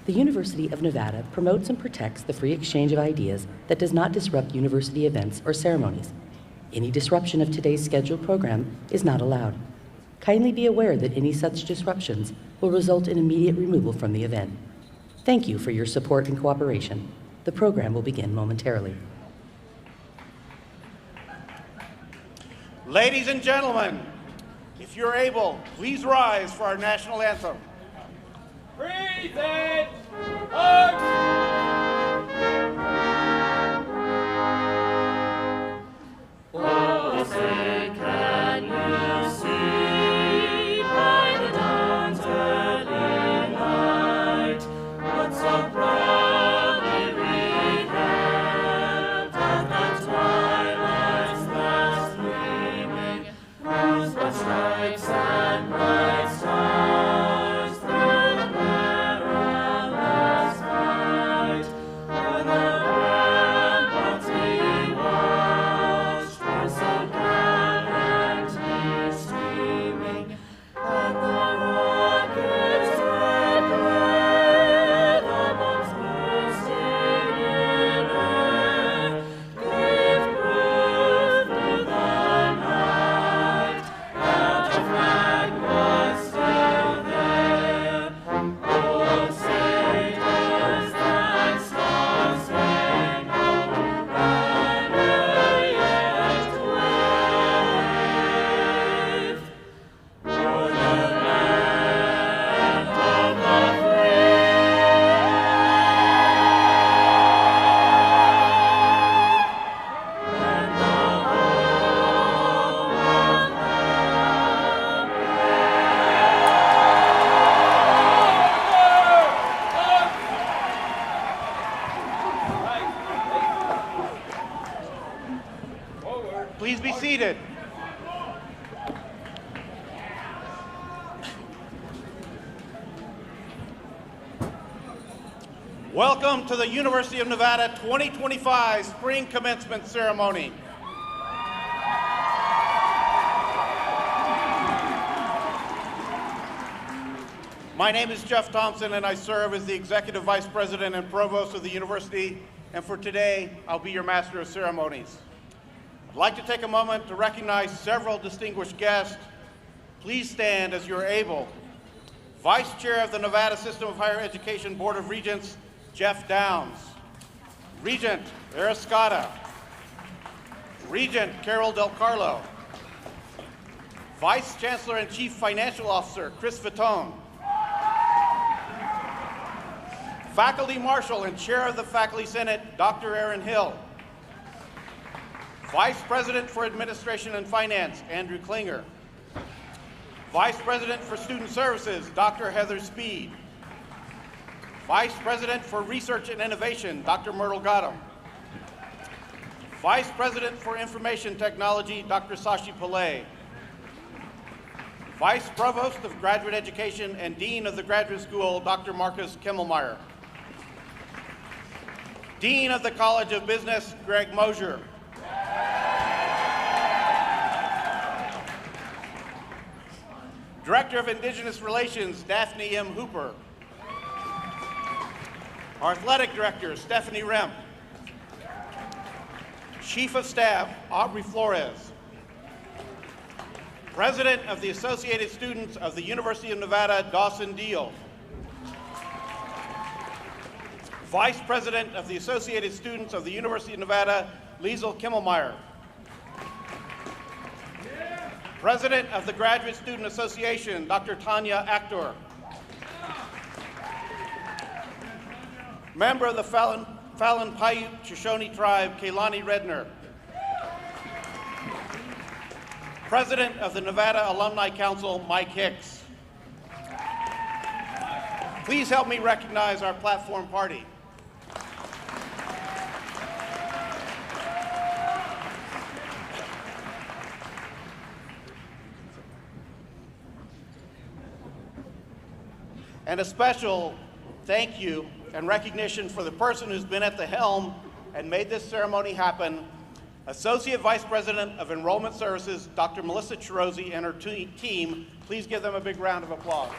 The University of Nevada promotes and protects the free exchange of ideas that does not disrupt university events or ceremonies. Any disruption of today's scheduled program is not allowed. Kindly be aware that any such disruptions will result in immediate removal from the event. Thank you for your support and cooperation. The program will begin momentarily. Ladies and gentlemen, if you're able, please rise for our national anthem. Present! Arms! Oh, say can you see by the dawn's early light what so proudly we hailed at the twilight's last gleaming, whose but stripes and bright stars through the perilous fight o'er the ramparts we watched were so gallantly streaming, and the rockets red glare, the bombs bursting in air, gave proof through the night that the flag was still there. Oh, say does that star-spangled banner yet wave o'er the land of the free, and the whole world Please be seated. Welcome to the University of Nevada 2025 Spring Commencement Ceremony. My name is Jeff Thompson, and I serve as the Executive Vice President and Provost of the University, and for today, I'll be your Master of Ceremonies. I'd like to take a moment to recognize several distinguished guests. Please stand as you're able. Vice Chair of the Nevada System of Higher Education Board of Regents, Jeff Downs. Regent Arascata. Regent Carol Del Carlo. Vice Chancellor and Chief Financial Officer, Chris Fatone. Faculty Marshal and Chair of the Faculty Senate, Dr. Aaron Hill. Vice President for Administration and Finance, Andrew Klinger. Vice President for Student Services, Dr. Heather Speed. Vice President for Research and Innovation, Dr. Myrtle Gotham. Vice President for Information Technology, Dr. Sashi Pillay. Vice Provost of Graduate Education and Dean of the Graduate School, Dr. Marcus Kimmelmeyer. Dean of the College of Business, Greg Mosier. Director of Indigenous Relations, Daphne M. Hooper. Our Athletic Director, Stephanie Remp. Chief of Staff, Aubrey Flores. President of the Associated Students of the University of Nevada, Dawson Deal. Vice President of the Associated Students of the University of Nevada, Liesl Kimmelmeyer. President of the Graduate Student Association, Dr. Tanya Actor. Member of the Fallon Paiute Shoshone Tribe, Kehlani Redner. President of the Nevada Alumni Council, Mike Hicks. Please help me recognize our platform party. And a special thank you and recognition for the person who's been at the helm and made this ceremony happen, Associate Vice President of Enrollment Services, Dr. Melissa Chirozi, and her team. Please give them a big round of applause.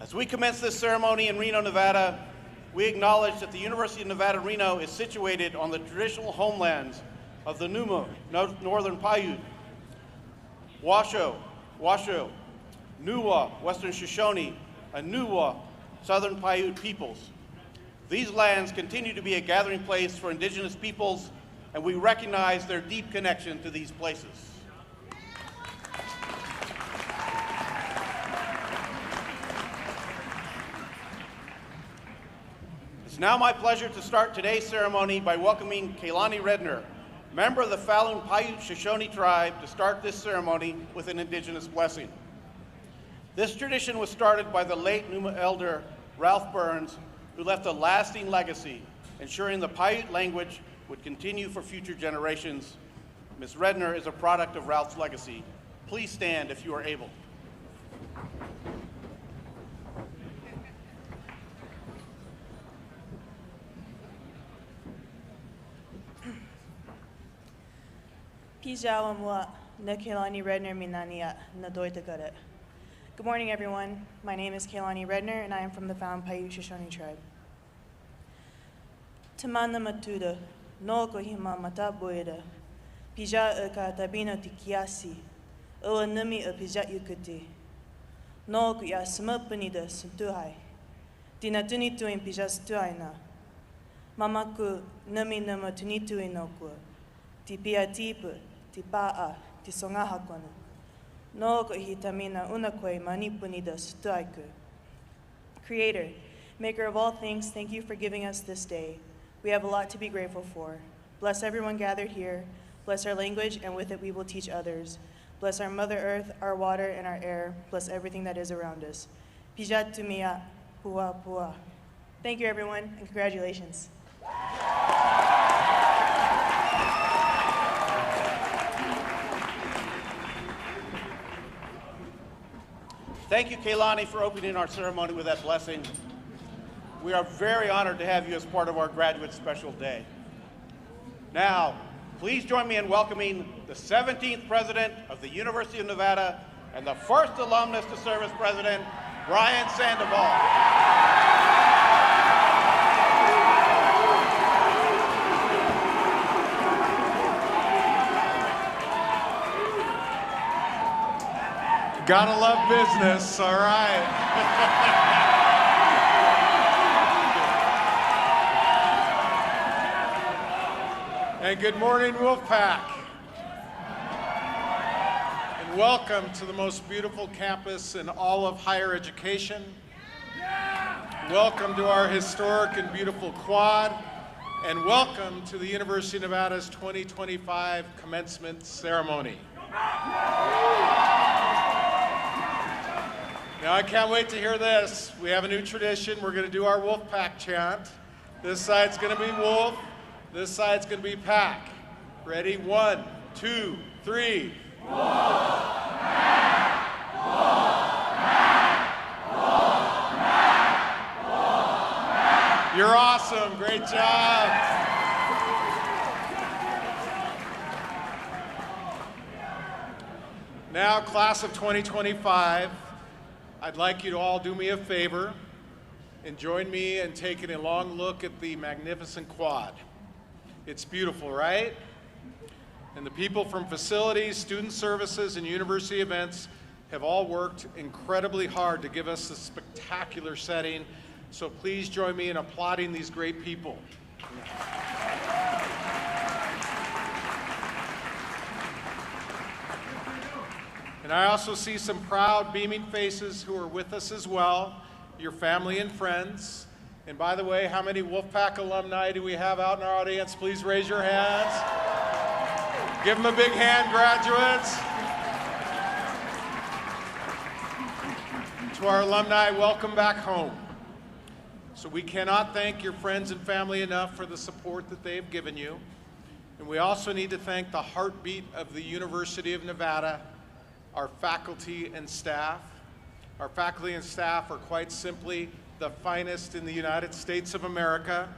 As we commence this ceremony in Reno, Nevada, we acknowledge that the University of Nevada, Reno is situated on the traditional homelands of the Numa, Northern Paiute, Washoe, Nuwa, Western Shoshone, and Nuwa, Southern Paiute peoples. These lands continue to be a gathering place for indigenous peoples, and we recognize their deep connection to these places. It's now my pleasure to start today's ceremony by welcoming Kehlani Redner, member of the Fallon Paiute Shoshone Tribe, to start this ceremony with an indigenous blessing. This tradition was started by the late Numa elder Ralph Burns, who left a lasting legacy, ensuring the Paiute language would continue for future generations. Ms. Redner is a product of Ralph's legacy. Please stand if you are able. Good morning, everyone. My name is Kehlani Redner, and I am from the Fallon Paiute Shoshone Tribe. Tamana matuda, no kohima matabuida, pija ka tabino tikiasi, o numi a pija yukuti, no kuya smupunida suntuhai, dinatuni tuin pijas tuaina, mamaku numi nama tunitu inoku, tipia tipu, tipaa, tisongahakwana. No kohitamina unakoi manipunidas tuaiku. Creator, maker of all things, thank you for giving us this day. We have a lot to be grateful for. Bless everyone gathered here. Bless our language, and with it we will teach others. Bless our Mother Earth, our water, and our air. Bless everything that is around us. Pijat tumia pua pua. Thank you, everyone, and congratulations. Thank you, Kehlani, for opening our ceremony with that blessing. We are very honored to have you as part of our Graduate Special Day. Now, please join me in welcoming the 17th President of the University of Nevada and the first alumnus to serve as President, Brian Sandoval. Gotta love business, all right. And good morning, Wolfpack. And welcome to the most beautiful campus in all of higher education. Welcome to our historic and beautiful quad. And welcome to the University of Nevada's 2025 commencement ceremony. Now, I can't wait to hear this. We have a new tradition. We're going to do our Wolfpack chant. This side's going to be Wolf. This side's going to be Pack. Ready? 1, 2, 3. Wolf, Pack, Wolf, Pack, Wolf, Pack, Wolf, Pack. You're awesome. Great job. Now, class of 2025, I'd like you to all do me a favor and join me in taking a long look at the magnificent quad. It's beautiful, right? And the people from facilities, student services, and university events have all worked incredibly hard to give us this spectacular setting. So please join me in applauding these great people. And I also see some proud, beaming faces who are with us as well, your family and friends. And by the way, how many Wolfpack alumni do we have out in our audience? Please raise your hands. Give them a big hand, graduates. To our alumni, welcome back home. So we cannot thank your friends and family enough for the support that they have given you. And we also need to thank the heartbeat of the University of Nevada, our faculty and staff. Our faculty and staff are quite simply the finest in the United States of America.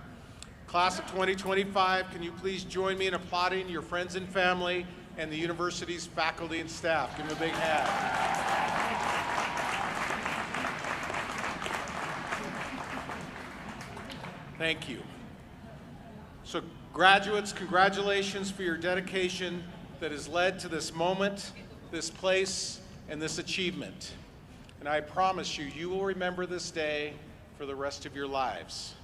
Class of 2025, can you please join me in applauding your friends and family and the university's faculty and staff? Give them a big hand. Thank you. So graduates, congratulations for your dedication that has led to this moment, this place, and this achievement. And I promise you, you will remember this day for the rest of your lives.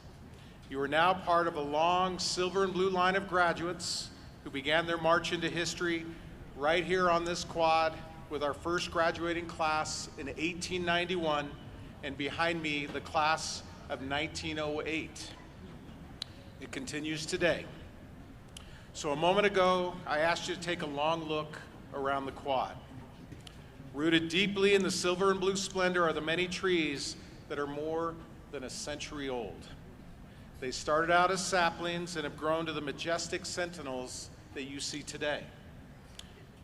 You are now part of a long silver and blue line of graduates who began their march into history right here on this quad with our first graduating class in 1891, and behind me, the class of 1908. It continues today. So a moment ago, I asked you to take a long look around the quad. Rooted deeply in the silver and blue splendor are the many trees that are more than a century old. They started out as saplings and have grown to the majestic sentinels that you see today.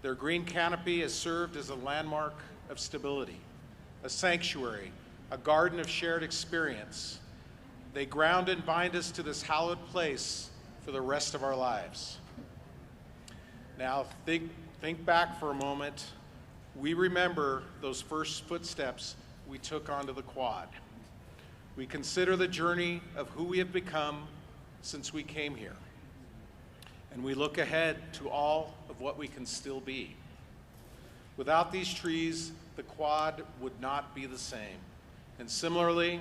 Their green canopy has served as a landmark of stability, a sanctuary, a garden of shared experience. They ground and bind us to this hallowed place for the rest of our lives. Now think back for a moment. We remember those first footsteps we took onto the quad. We consider the journey of who we have become since we came here. And we look ahead to all of what we can still be. Without these trees, the quad would not be the same. And similarly,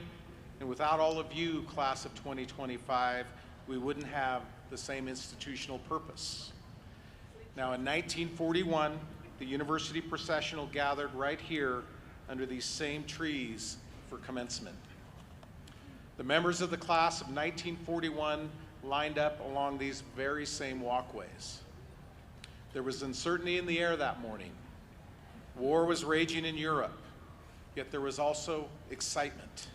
and without all of you, class of 2025, we wouldn't have the same institutional purpose. Now, in 1941, the university processional gathered right here under these same trees for commencement. The members of the class of 1941 lined up along these very same walkways. There was uncertainty in the air that morning. War was raging in Europe, yet there was also excitement.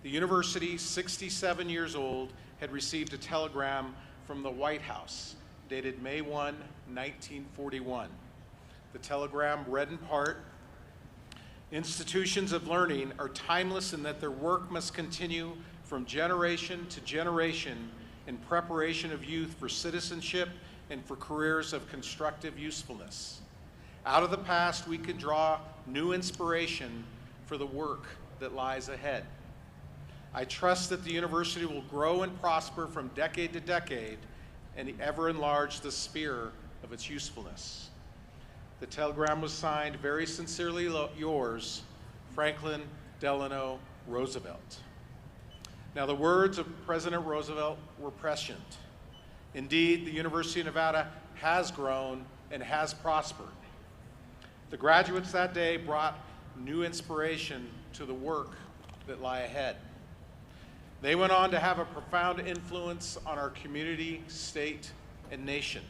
The university, 67 years old, had received a telegram from the White House dated May 1, 1941. The telegram read in part, "Institutions of learning are timeless in that their work must continue from generation to generation in preparation of youth for citizenship and for careers of constructive usefulness. Out of the past, we can draw new inspiration for the work that lies ahead. I trust that the university will grow and prosper from decade to decade and ever enlarge the sphere of its usefulness. The telegram was signed, "Very sincerely yours, Franklin Delano Roosevelt." Now, the words of President Roosevelt were prescient. Indeed, the University of Nevada has grown and has prospered. The graduates that day brought new inspiration to the work that lie ahead. They went on to have a profound influence on our community, state, and nation.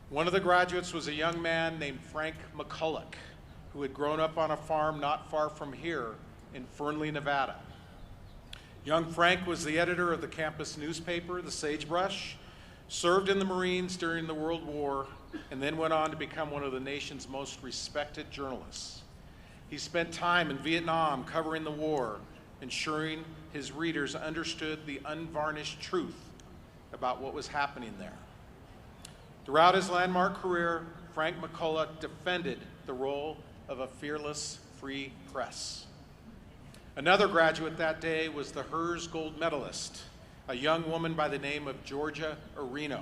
One of the graduates was a young man named Frank McCulloch, who had grown up on a farm not far from here in Fernley, Nevada. Young Frank was the editor of the campus newspaper, The Sagebrush, served in the Marines during the World War, and then went on to become one of the nation's most respected journalists. He spent time in Vietnam covering the war, ensuring his readers understood the unvarnished truth about what was happening there. Throughout his landmark career, Frank McCulloch defended the role of a fearless free press. Another graduate that day was the HERS gold medalist, a young woman by the name of Georgia Areno.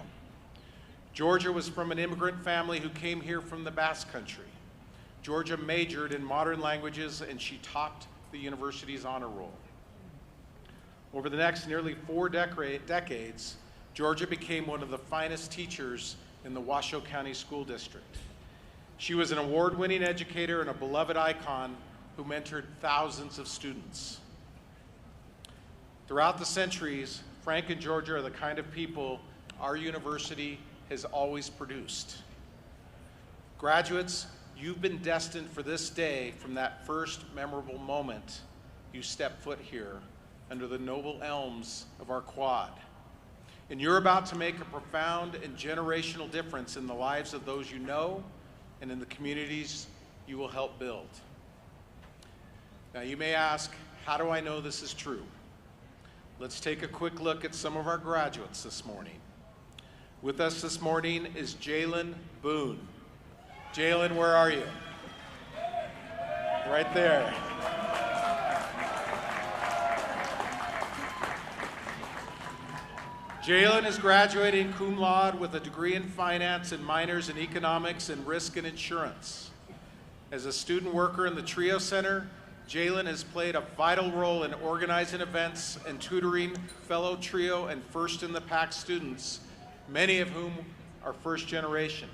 Georgia was from an immigrant family who came here from the Basque Country. Georgia majored in modern languages, and she topped the university's honor roll. Over the next nearly 4 decades, Georgia became one of the finest teachers in the Washoe County School District. She was an award-winning educator and a beloved icon who mentored thousands of students. Throughout the centuries, Frank and Georgia are the kind of people our university has always produced. Graduates, you've been destined for this day from that first memorable moment you stepped foot here under the noble elms of our quad. And you're about to make a profound and generational difference in the lives of those you know and in the communities you will help build. Now you may ask, how do I know this is true? Let's take a quick look at some of our graduates this morning. With us this morning is Jalen Boone. Jalen, where are you? Right there. Jalen is graduating cum laude with a degree in finance and minors in economics and risk and insurance. As a student worker in the TRIO Center, Jalen has played a vital role in organizing events and tutoring fellow TRIO and First in the Pack students, many of whom are first generation.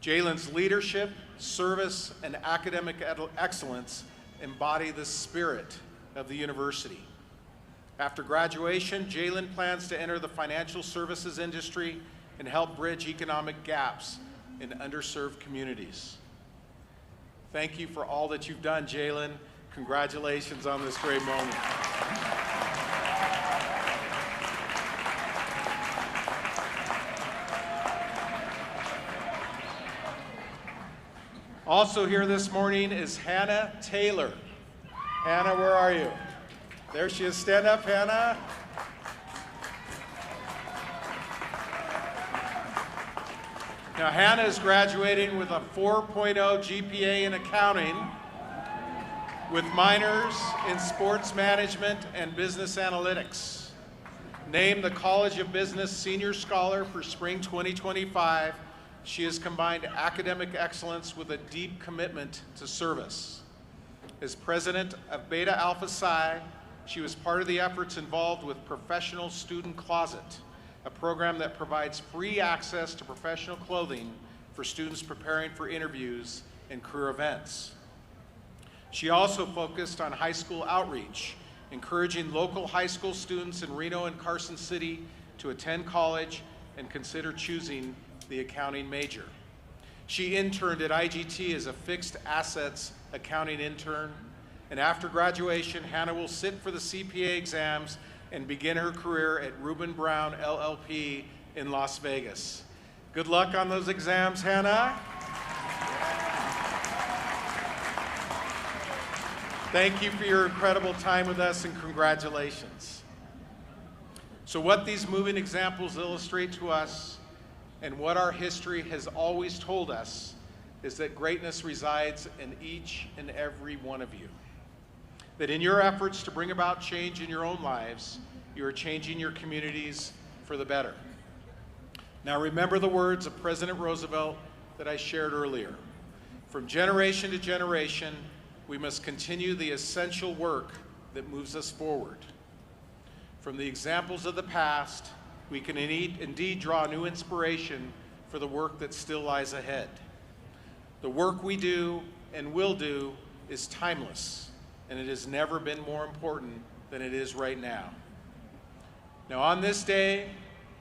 Jalen's leadership, service, and academic excellence embody the spirit of the university. After graduation, Jalen plans to enter the financial services industry and help bridge economic gaps in underserved communities. Thank you for all that you've done, Jalen. Congratulations on this great moment. Also here this morning is Hannah Taylor. Hannah, where are you? There she is. Stand up, Hannah. Now, Hannah is graduating with a 4.0 GPA in accounting with minors in sports management and business analytics. Named the College of Business Senior Scholar for Spring 2025, she has combined academic excellence with a deep commitment to service. As president of Beta Alpha Psi, she was part of the efforts involved with Professional Student Closet, a program that provides free access to professional clothing for students preparing for interviews and career events. She also focused on high school outreach, encouraging local high school students in Reno and Carson City to attend college and consider choosing the accounting major. She interned at IGT as a fixed assets accounting intern, and after graduation, Hannah will sit for the CPA exams and begin her career at Reuben Brown LLP in Las Vegas. Good luck on those exams, Hannah. Thank you for your incredible time with us, and congratulations. So what these moving examples illustrate to us, and what our history has always told us, is that greatness resides in each and every one of you. That in your efforts to bring about change in your own lives, you are changing your communities for the better. Now remember the words of President Roosevelt that I shared earlier. From generation to generation, we must continue the essential work that moves us forward. From the examples of the past, we can indeed draw new inspiration for the work that still lies ahead. The work we do and will do is timeless, and it has never been more important than it is right now. Now, on this day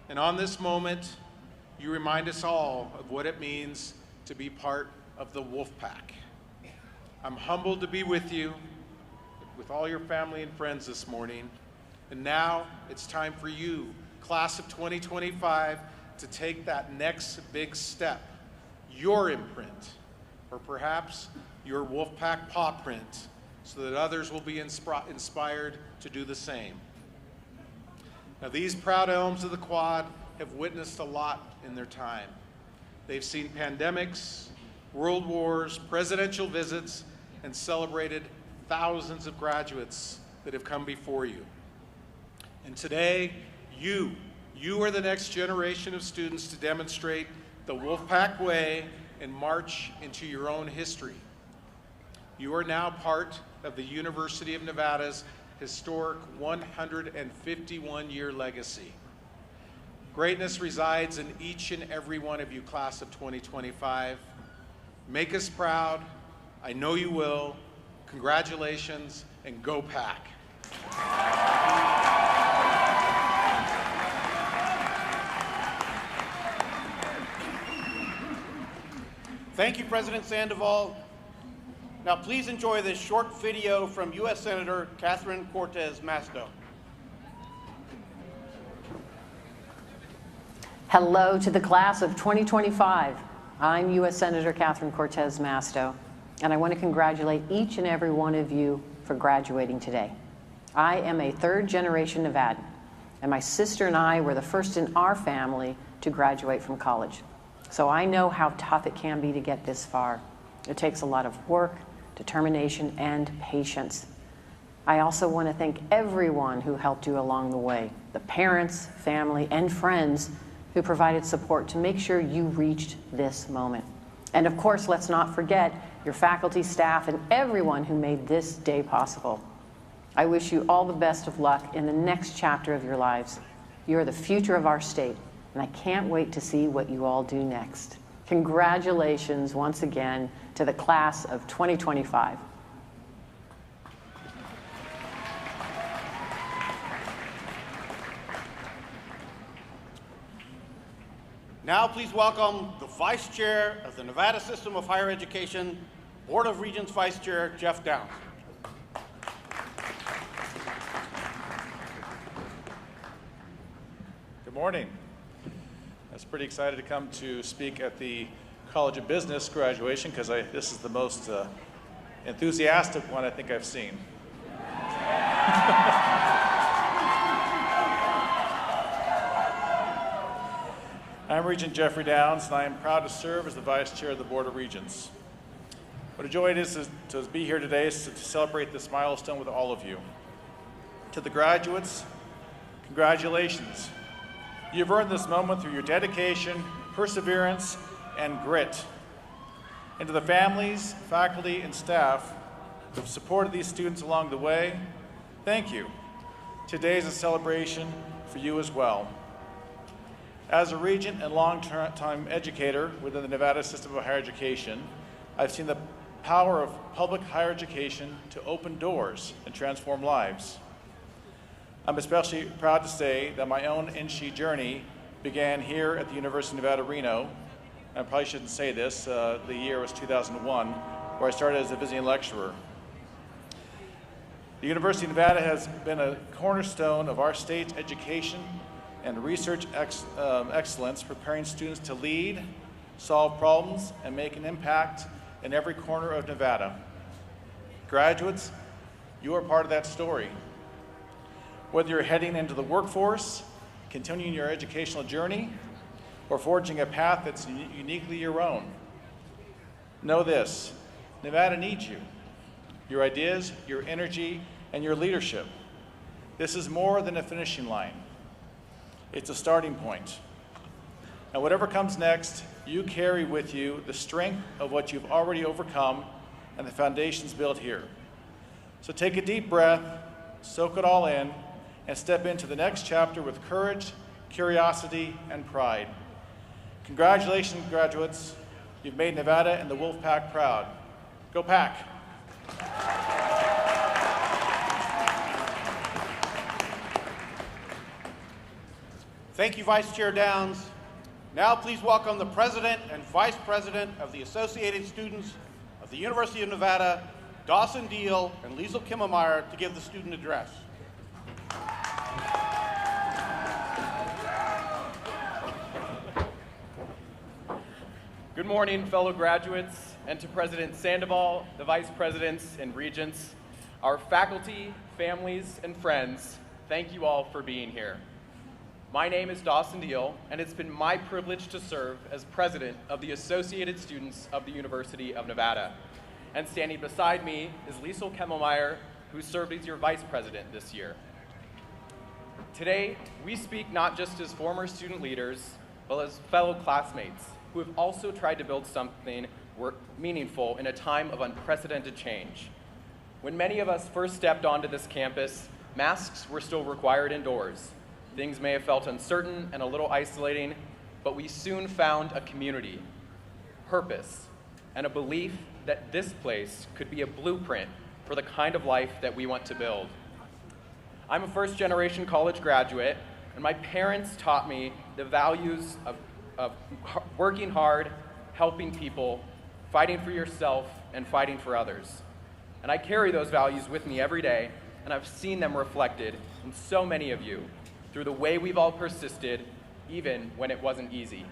and on this moment, you remind us all of what it means to be part of the Wolfpack. I'm humbled to be with you, with all your family and friends this morning. And now it's time for you, class of 2025, to take that next big step, your imprint, or perhaps your Wolfpack paw print, so that others will be inspired to do the same. Now, these proud elms of the Quad have witnessed a lot in their time. They've seen pandemics, world wars, presidential visits, and celebrated thousands of graduates that have come before you. And today, you are the next generation of students to demonstrate the Wolfpack way and march into your own history. You are now part of the University of Nevada's historic 151-year legacy. Greatness resides in each and every one of you, class of 2025. Make us proud. I know you will. Congratulations, and go Pack. Thank you, President Sandoval. Now please enjoy this short video from U.S. Senator Catherine Cortez Masto. Hello to the class of 2025. I'm U.S. Senator Catherine Cortez Masto, and I want to congratulate each and every one of you for graduating today. I am a third-generation Nevadan, and my sister and I were the first in our family to graduate from college. So I know how tough it can be to get this far. It takes a lot of work, determination, and patience. I also want to thank everyone who helped you along the way, the parents, family, and friends who provided support to make sure you reached this moment. And of course, let's not forget your faculty, staff, and everyone who made this day possible. I wish you all the best of luck in the next chapter of your lives. You are the future of our state, and I can't wait to see what you all do next. Congratulations once again to the class of 2025. Now please welcome the Vice Chair of the Nevada System of Higher Education, Board of Regents Vice Chair, Jeff Downs. Good morning. I was pretty excited to come to speak at the College of Business graduation because this is the most enthusiastic one I think I've seen. I'm Regent Jeffrey Downs, and I am proud to serve as the Vice Chair of the Board of Regents. What a joy it is to be here today to celebrate this milestone with all of you. To the graduates, congratulations. You've earned this moment through your dedication, perseverance, and grit. And to the families, faculty, and staff who have supported these students along the way, thank you. Today is a celebration for you as well. As a regent and long-time educator within the Nevada System of Higher Education, I've seen the power of public higher education to open doors and transform lives. I'm especially proud to say that my own NSHE journey began here at the University of Nevada, Reno. I probably shouldn't say this, the year was 2001, where I started as a visiting lecturer. The University of Nevada has been a cornerstone of our state's education and research excellence, preparing students to lead, solve problems, and make an impact in every corner of Nevada. Graduates, you are part of that story. Whether you're heading into the workforce, continuing your educational journey, or forging a path that's uniquely your own, know this: Nevada needs you, your ideas, your energy, and your leadership. This is more than a finishing line. It's a starting point. And whatever comes next, you carry with you the strength of what you've already overcome and the foundations built here. So take a deep breath, soak it all in, and step into the next chapter with courage, curiosity, and pride. Congratulations, graduates. You've made Nevada and the Wolfpack proud. Go Pack! Thank you, Vice Chair Downs. Now please welcome the President and Vice President of the Associated Students of the University of Nevada, Dawson Deal and Liesl Kimmelmeyer, to give the student address. Good morning, fellow graduates, and to President Sandoval, the Vice Presidents and Regents, our faculty, families, and friends, thank you all for being here. My name is Dawson Deal, and it's been my privilege to serve as President of the Associated Students of the University of Nevada. And standing beside me is Liesl Kimmelmeyer, who served as your Vice President this year. Today, we speak not just as former student leaders, but as fellow classmates who have also tried to build something meaningful in a time of unprecedented change. When many of us first stepped onto this campus, masks were still required indoors. Things may have felt uncertain and a little isolating, but we soon found a community, purpose, and a belief that this place could be a blueprint for the kind of life that we want to build. I'm a first-generation college graduate, and my parents taught me the values of working hard, helping people, fighting for yourself, and fighting for others. And I carry those values with me every day, and I've seen them reflected in so many of you through the way we've all persisted, even when it wasn't easy.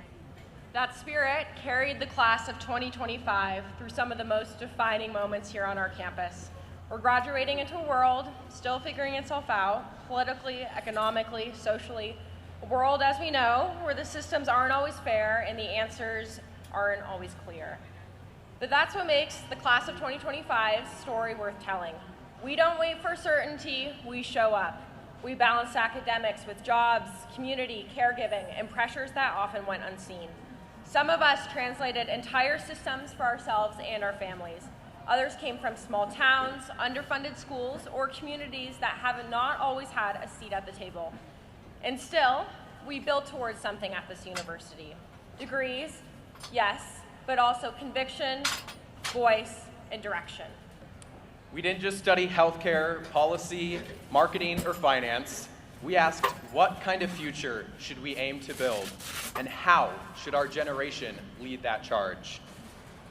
That spirit carried the class of 2025 through some of the most defining moments here on our campus. We're graduating into a world still figuring itself out, politically, economically, socially, a world, as we know, where the systems aren't always fair and the answers aren't always clear. But that's what makes the class of 2025's story worth telling. We don't wait for certainty, we show up. We balance academics with jobs, community, caregiving, and pressures that often went unseen. Some of us translated entire systems for ourselves and our families. Others came from small towns, underfunded schools, or communities that have not always had a seat at the table. And still, we built towards something at this university. Degrees, yes, but also conviction, voice, and direction. We didn't just study healthcare, policy, marketing, or finance. We asked, what kind of future should we aim to build? And how should our generation lead that charge?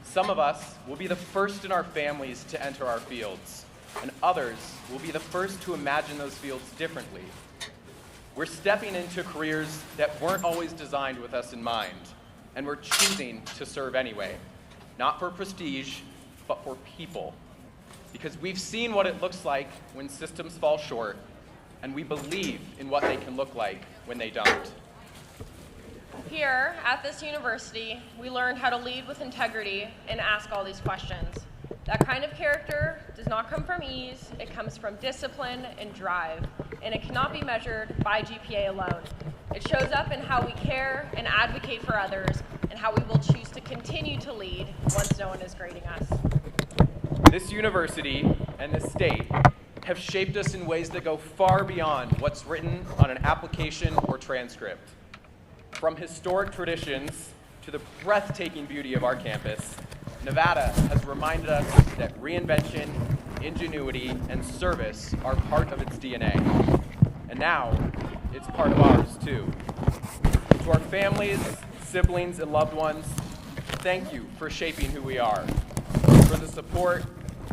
Some of us will be the first in our families to enter our fields, and others will be the first to imagine those fields differently. We're stepping into careers that weren't always designed with us in mind, and we're choosing to serve anyway, not for prestige, but for people. Because we've seen what it looks like when systems fall short, and we believe in what they can look like when they don't. Here at this university, we learned how to lead with integrity and ask all these questions. That kind of character does not come from ease, it comes from discipline and drive, and it cannot be measured by GPA alone. It shows up in how we care and advocate for others, and how we will choose to continue to lead once no one is grading us. This university and this state have shaped us in ways that go far beyond what's written on an application or transcript. From historic traditions to the breathtaking beauty of our campus, Nevada has reminded us that reinvention, ingenuity, and service are part of its DNA. And now, it's part of ours too. To our families, siblings, and loved ones, thank you for shaping who we are, for the support,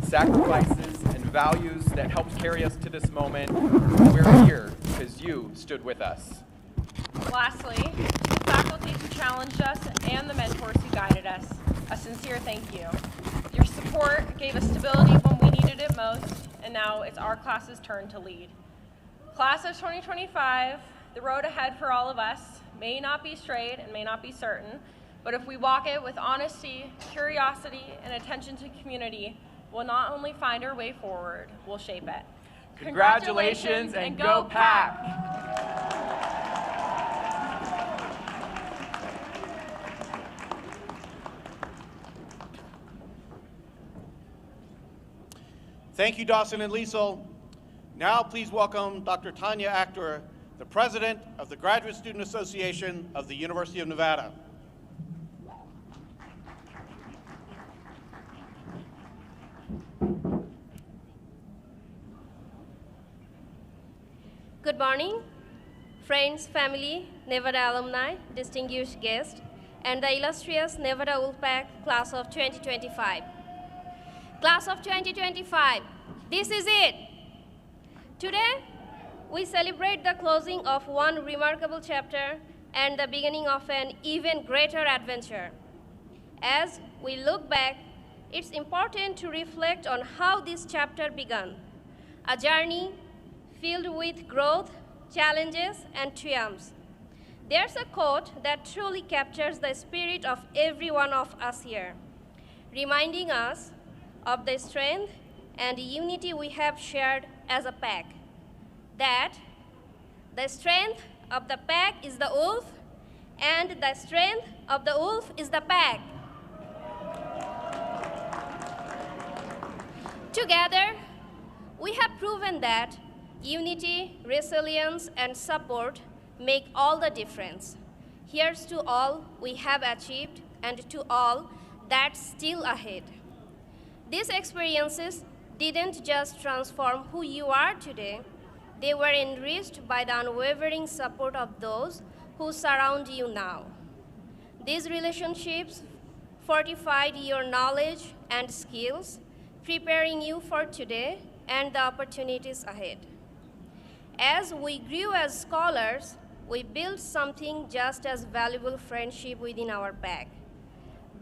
sacrifices, and values that helped carry us to this moment. We're here because you stood with us. Lastly, the faculty who challenged us and the mentors who guided us, a sincere thank you. Your support gave us stability when we needed it most, and now it's our class's turn to lead. Class of 2025, the road ahead for all of us may not be straight and may not be certain, but if we walk it with honesty, curiosity, and attention to community, we'll not only find our way forward, we'll shape it. Congratulations and go Pack! Thank you, Dawson and Liesel. Now please welcome Dr. Tanya Akhter, the President of the Graduate Student Association of the University of Nevada. Good morning, friends, family, Nevada alumni, distinguished guests, and the illustrious Nevada Wolfpack class of 2025. Class of 2025, this is it. Today, we celebrate the closing of one remarkable chapter and the beginning of an even greater adventure. As we look back, it's important to reflect on how this chapter began, a journey filled with growth, challenges, and triumphs. There's a quote that truly captures the spirit of every one of us here, reminding us of the strength and unity we have shared as a pack. That the strength of the pack is the wolf, and the strength of the wolf is the pack. Together, we have proven that unity, resilience, and support make all the difference. Here's to all we have achieved and to all that's still ahead. These experiences didn't just transform who you are today, they were enriched by the unwavering support of those who surround you now. These relationships fortified your knowledge and skills, preparing you for today and the opportunities ahead. As we grew as scholars, we built something just as valuable, friendship within our pack.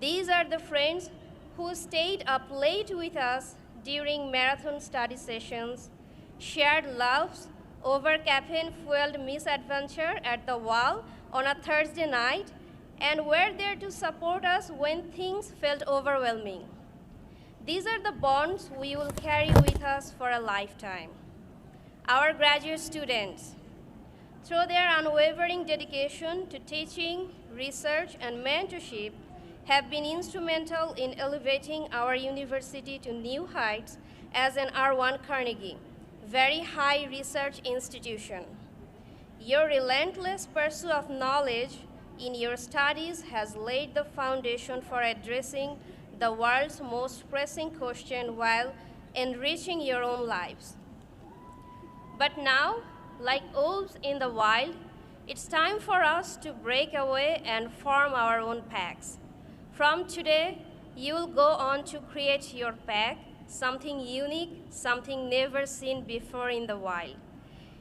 These are the friends who stayed up late with us during marathon study sessions, shared laughs over caffeine-fueled misadventure at the wall on a Thursday night, and were there to support us when things felt overwhelming. These are the bonds we will carry with us for a lifetime. Our graduate students, through their unwavering dedication to teaching, research, and mentorship, have been instrumental in elevating our university to new heights as an R1 Carnegie, very high research institution. Your relentless pursuit of knowledge in your studies has laid the foundation for addressing the world's most pressing question while enriching your own lives. But now, like wolves in the wild, it's time for us to break away and form our own packs. From today, you will go on to create your pack, something unique, something never seen before in the wild.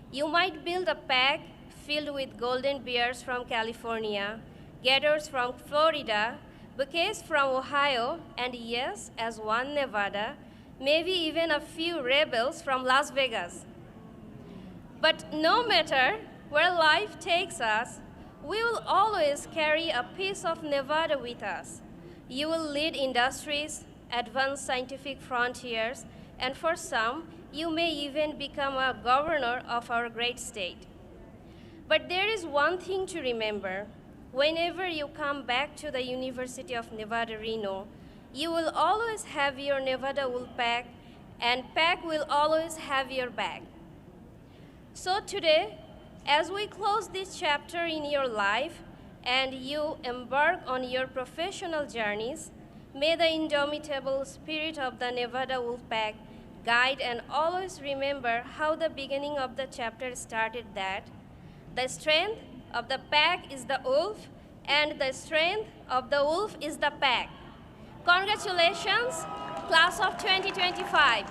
You might build a pack filled with golden bears from California, gators from Florida, bouquets from Ohio, and yes, as one Nevada, maybe even a few rebels from Las Vegas. But no matter where life takes us, we will always carry a piece of Nevada with us. You will lead industries, advance scientific frontiers, and for some, you may even become a governor of our great state. But there is one thing to remember. Whenever you come back to the University of Nevada, Reno, you will always have your Nevada Wolfpack, and pack will always have your back. So today, as we close this chapter in your life and you embark on your professional journeys, may the indomitable spirit of the Nevada Wolfpack guide and always remember how the beginning of the chapter started, that the strength of the pack is the wolf, and the strength of the wolf is the pack. Congratulations, class of 2025.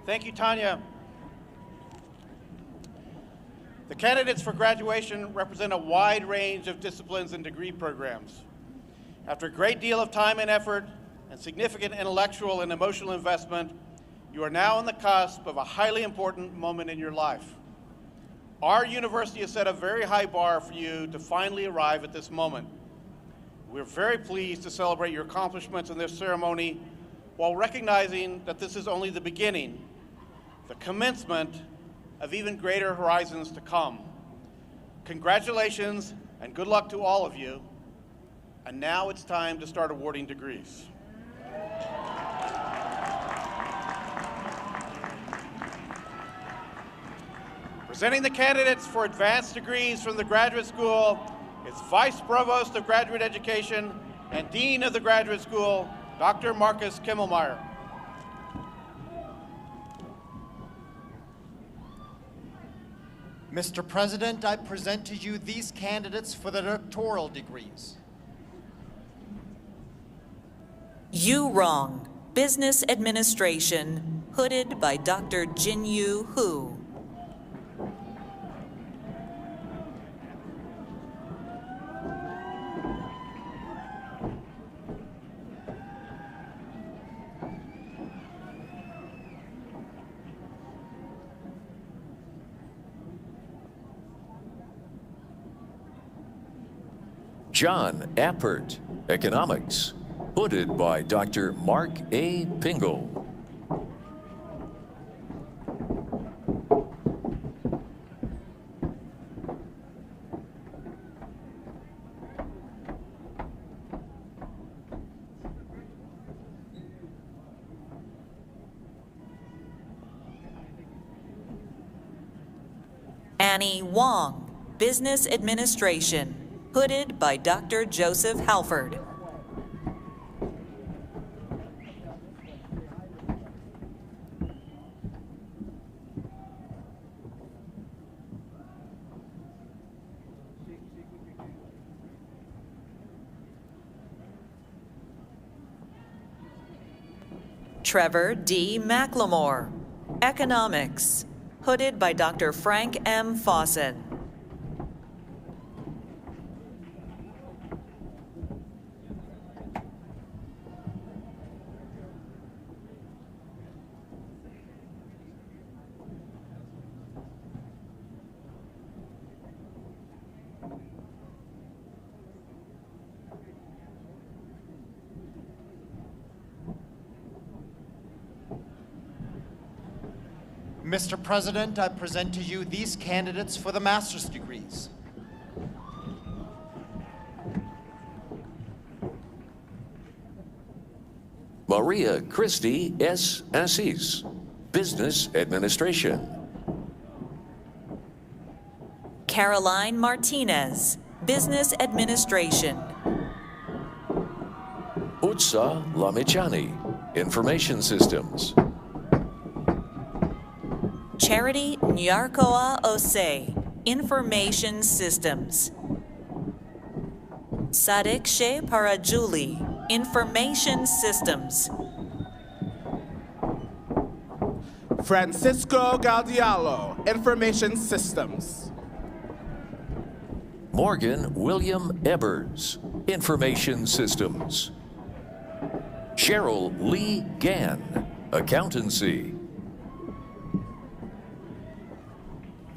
Thank you, Tanya. The candidates for graduation represent a wide range of disciplines and degree programs. After a great deal of time and effort and significant intellectual and emotional investment, you are now on the cusp of a highly important moment in your life. Our university has set a very high bar for you to finally arrive at this moment. We're very pleased to celebrate your accomplishments in this ceremony while recognizing that this is only the beginning, the commencement of even greater horizons to come. Congratulations And good luck to all of you. And now it's time to start awarding degrees. Presenting the candidates for advanced degrees from the Graduate School is Vice Provost of Graduate Education and Dean of the Graduate School, Dr. Marcus Kimmelmeyer. Mr. President, I present to you these candidates for the doctoral degrees. Yu Rong, Business Administration, hooded by Dr. Jinyu Hu. John Appert, Economics, hooded by Dr. Mark A. Pingle. Annie Wong, Business Administration, hooded by Dr. Joseph Halford. Trevor D. McLemore, Economics, hooded by Dr. Frank M. Fawcett. Mr. President, I present to you these candidates for the master's degrees. Maria Christie S. Assis, Business Administration. Caroline Martinez, Business Administration. Utsa Lamichani, Information Systems. Charity Nyarkoa Osei, Information Systems. Sadikshe Parajuli, Information Systems. Francisco Galdialo, Information Systems. Morgan William Ebers, Information Systems. Cheryl Lee Gann, Accountancy.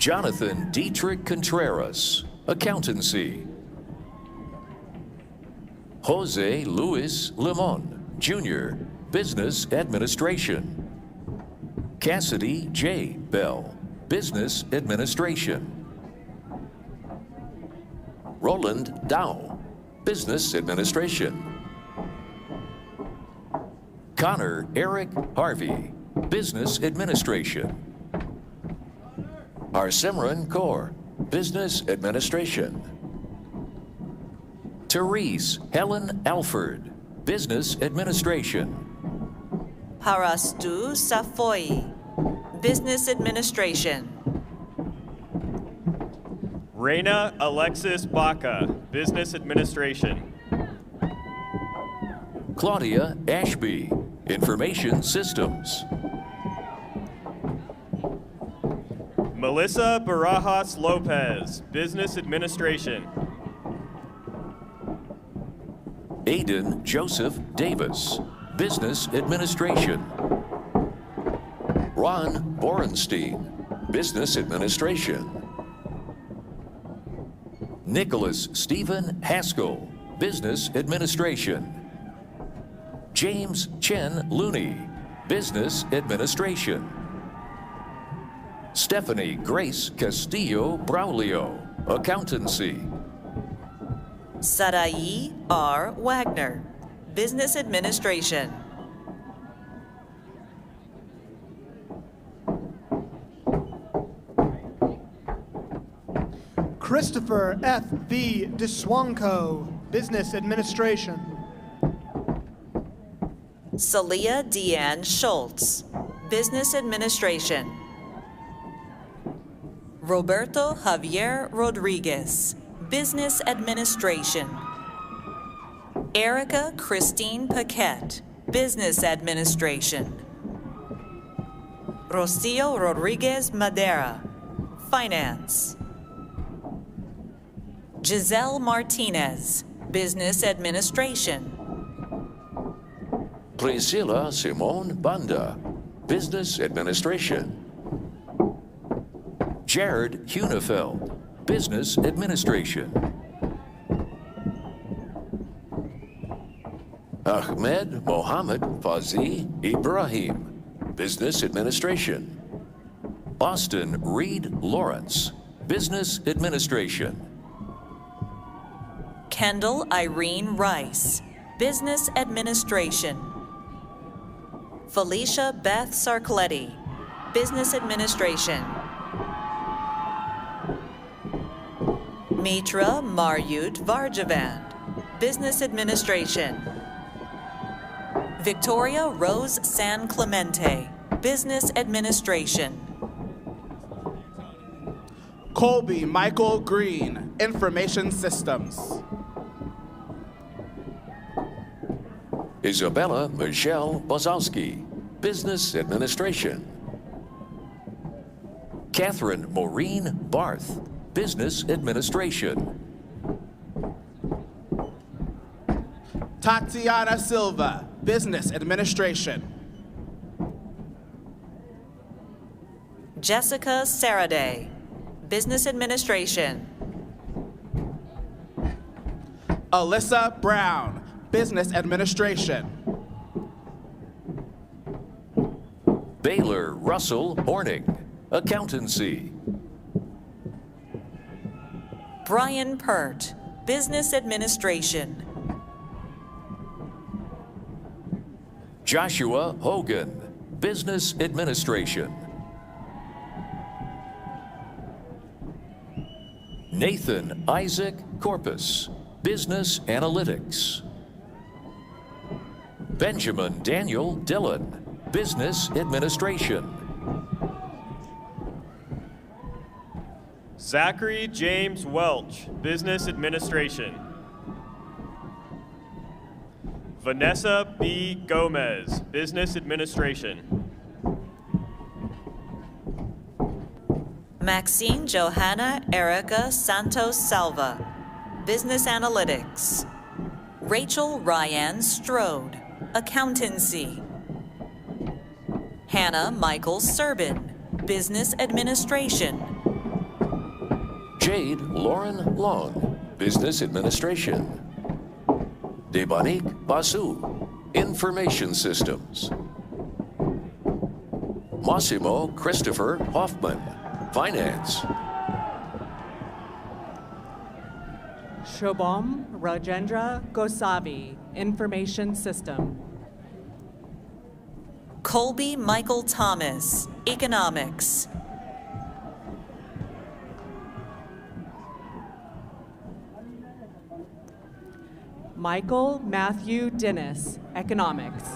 Jonathan Dietrich Contreras, Accountancy. Jose Luis Limon, Jr., Business Administration. Cassidy J. Bell, Business Administration. Roland Dow, Business Administration. Connor Eric Harvey, Business Administration. Arsimran Kaur, Business Administration. Therese Helen Alford, Business Administration. Parastu Safoi, Business Administration. Reina Alexis Baca, Business Administration. Claudia Ashby, Information Systems. Melissa Barajas Lopez, Business Administration. Aiden Joseph Davis, Business Administration. Ron Borenstein, Business Administration. Nicholas Stephen Haskell, Business Administration. James Chen Looney, Business Administration. Stephanie Grace Castillo Braulio, Accountancy. Sarai R. Wagner, Business Administration. Christopher F. V. DeSwanko, Business Administration. Celia Deanne Schultz, Business Administration. Roberto Javier Rodriguez, Business Administration. Erica Christine Paquette, Business Administration. Rocio Rodriguez Madera, Finance. Giselle Martinez, Business Administration. Priscilla Simone Banda, Business Administration. Jared Hunefeld, Business Administration. Ahmed Mohammed Fazi Ibrahim, Business Administration. Austin Reed Lawrence, Business Administration. Kendall Irene Rice, Business Administration. Felicia Beth Sarcletti, Business Administration. Mitra Maryut Varjavand, Business Administration. Victoria Rose San Clemente, Business Administration. Colby Michael Green, Information Systems. Isabella Michelle Bozowski, Business Administration. Catherine Maureen Barth, Business Administration. Tatiana Silva, Business Administration. Jessica Saraday, Business Administration. Alyssa Brown, Business Administration. Baylor Russell Horning, Accountancy. Brian Pert, Business Administration. Joshua Hogan, Business Administration. Nathan Isaac Corpus, Business Analytics. Benjamin Daniel Dillon, Business Administration. Zachary James Welch, Business Administration. Vanessa B. Gomez, Business Administration. Maxine Johanna Erica Santos Salva, Business Analytics. Rachel Ryan Strode, Accountancy. Hannah Michael Serbin, Business Administration. Jade Lauren Long, Business Administration. Debanique Basu, Information Systems. Massimo Christopher Hoffman, Finance. Shobham Rajendra Gosavi, Information System. Colby Michael Thomas, Economics. Michael Matthew Dennis, Economics.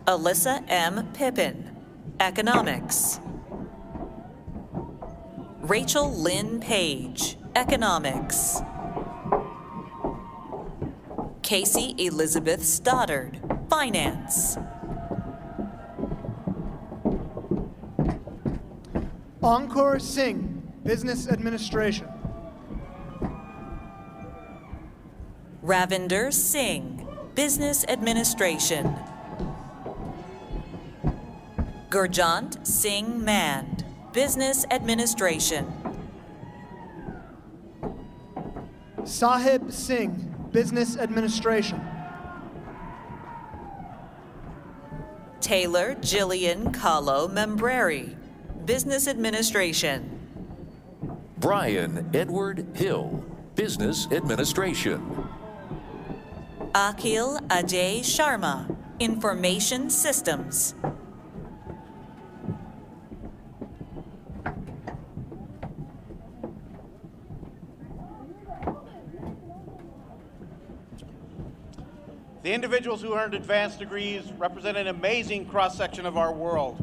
Alyssa M. Pippin, Economics. Rachel Lynn Page, Economics. Casey Elizabeth Stoddard, Finance. Ankur Singh, Business Administration. Ravinder Singh, Business Administration. Gurjant Singh Mand, Business Administration. Sahib Singh, Business Administration. Taylor Jillian Kahlo Membreri, Business Administration. Brian Edward Hill, Business Administration. Akhil Ajay Sharma, Information Systems. The individuals who earned advanced degrees represent an amazing cross-section of our world.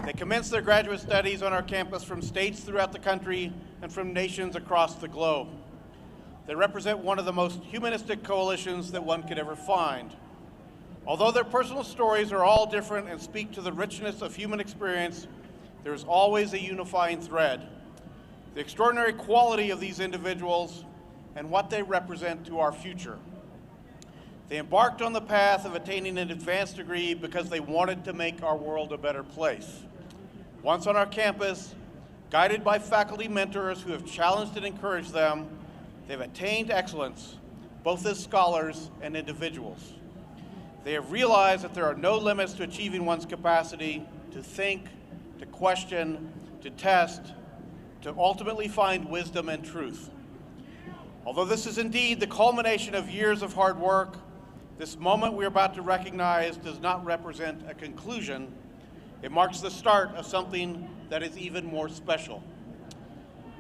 They commenced their graduate studies on our campus from states throughout the country and from nations across the globe. They represent one of the most humanistic coalitions that one could ever find. Although their personal stories are all different and speak to the richness of human experience, there is always a unifying thread: the extraordinary quality of these individuals and what they represent to our future. They embarked on the path of attaining an advanced degree because they wanted to make our world a better place. Once on our campus, guided by faculty mentors who have challenged and encouraged them, they've attained excellence, both as scholars and individuals. They have realized that there are no limits to achieving one's capacity to think, to question, to test, to ultimately find wisdom and truth. Although this is indeed the culmination of years of hard work, this moment we're about to recognize does not represent a conclusion. It marks the start of something that is even more special.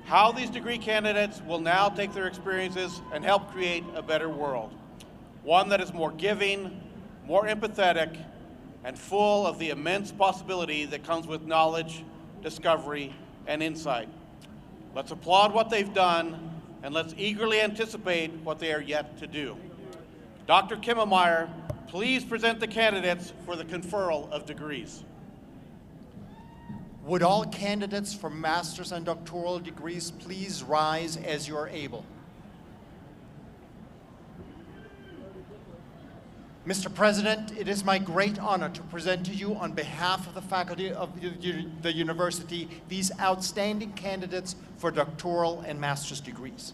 How these degree candidates will now take their experiences and help create a better world. One that is more giving, more empathetic, and full of the immense possibility that comes with knowledge, discovery, and insight. Let's applaud what they've done, and let's eagerly anticipate what they are yet to do. Dr. Kimmelmeyer, please present the candidates for the conferral of degrees. Would all candidates for master's and doctoral degrees please rise as you are able? Mr. President, it is my great honor to present to you on behalf of the faculty of the university these outstanding candidates for doctoral and master's degrees.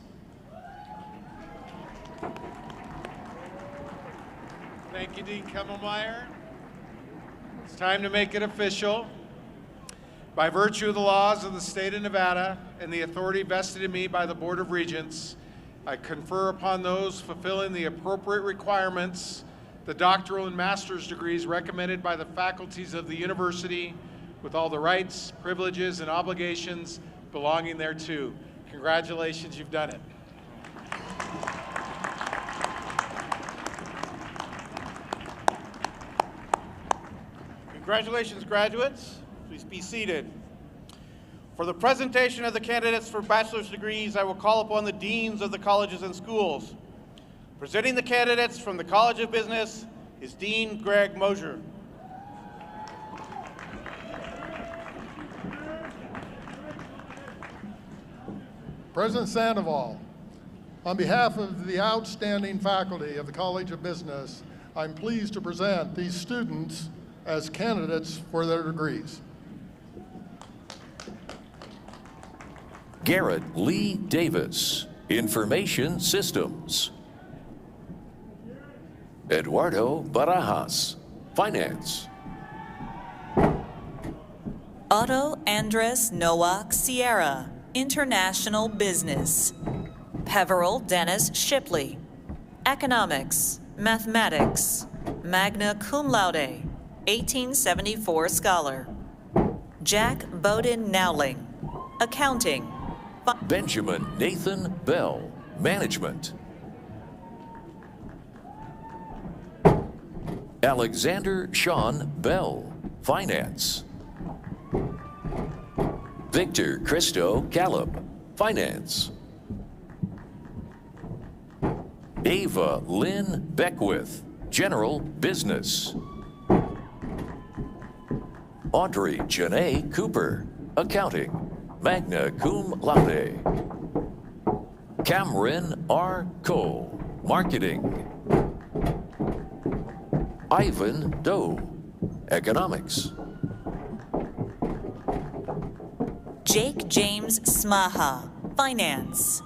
Thank you, Dean Kimmelmeyer. It's time to make it official. By virtue of the laws of the state of Nevada and the authority vested in me by the Board of Regents, I confer upon those fulfilling the appropriate requirements the doctoral and master's degrees recommended by the faculties of the university, with all the rights, privileges, and obligations belonging thereto. Congratulations, you've done it. Congratulations, graduates. Please be seated. For the presentation of the candidates for bachelor's degrees, I will call upon the deans of the colleges and schools. Presenting the candidates from the College of Business is Dean Greg Mosier. President Sandoval, on behalf of the outstanding faculty of the College of Business, I'm pleased to present these students as candidates for their degrees. Garrett Lee Davis, Information Systems. Eduardo Barajas, Finance. Otto Andres Nowak Sierra, International Business. Peveril Dennis Shipley, Economics, Mathematics, Magna Cum Laude, 1874 Scholar. Jack Bowden Nowling, Accounting. Benjamin Nathan Bell, Management. Alexander Sean Bell, Finance. Victor Christo Gallup, Finance. Ava Lynn Beckwith, General Business. Audrey Janae Cooper, Accounting, Magna Cum Laude. Cameron R. Cole, Marketing. Ivan Doe, Economics. Jake James Smaha, Finance.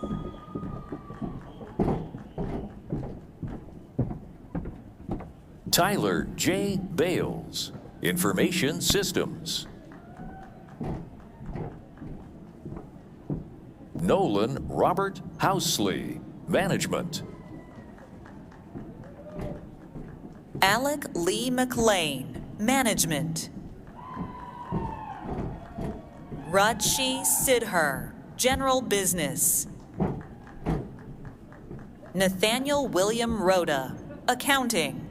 Tyler J. Bales, Information Systems. Nolan Robert Housley, Management. Alec Lee McLean, Management. Rajshi Sidhar, General Business. Nathaniel William Rhoda, Accounting.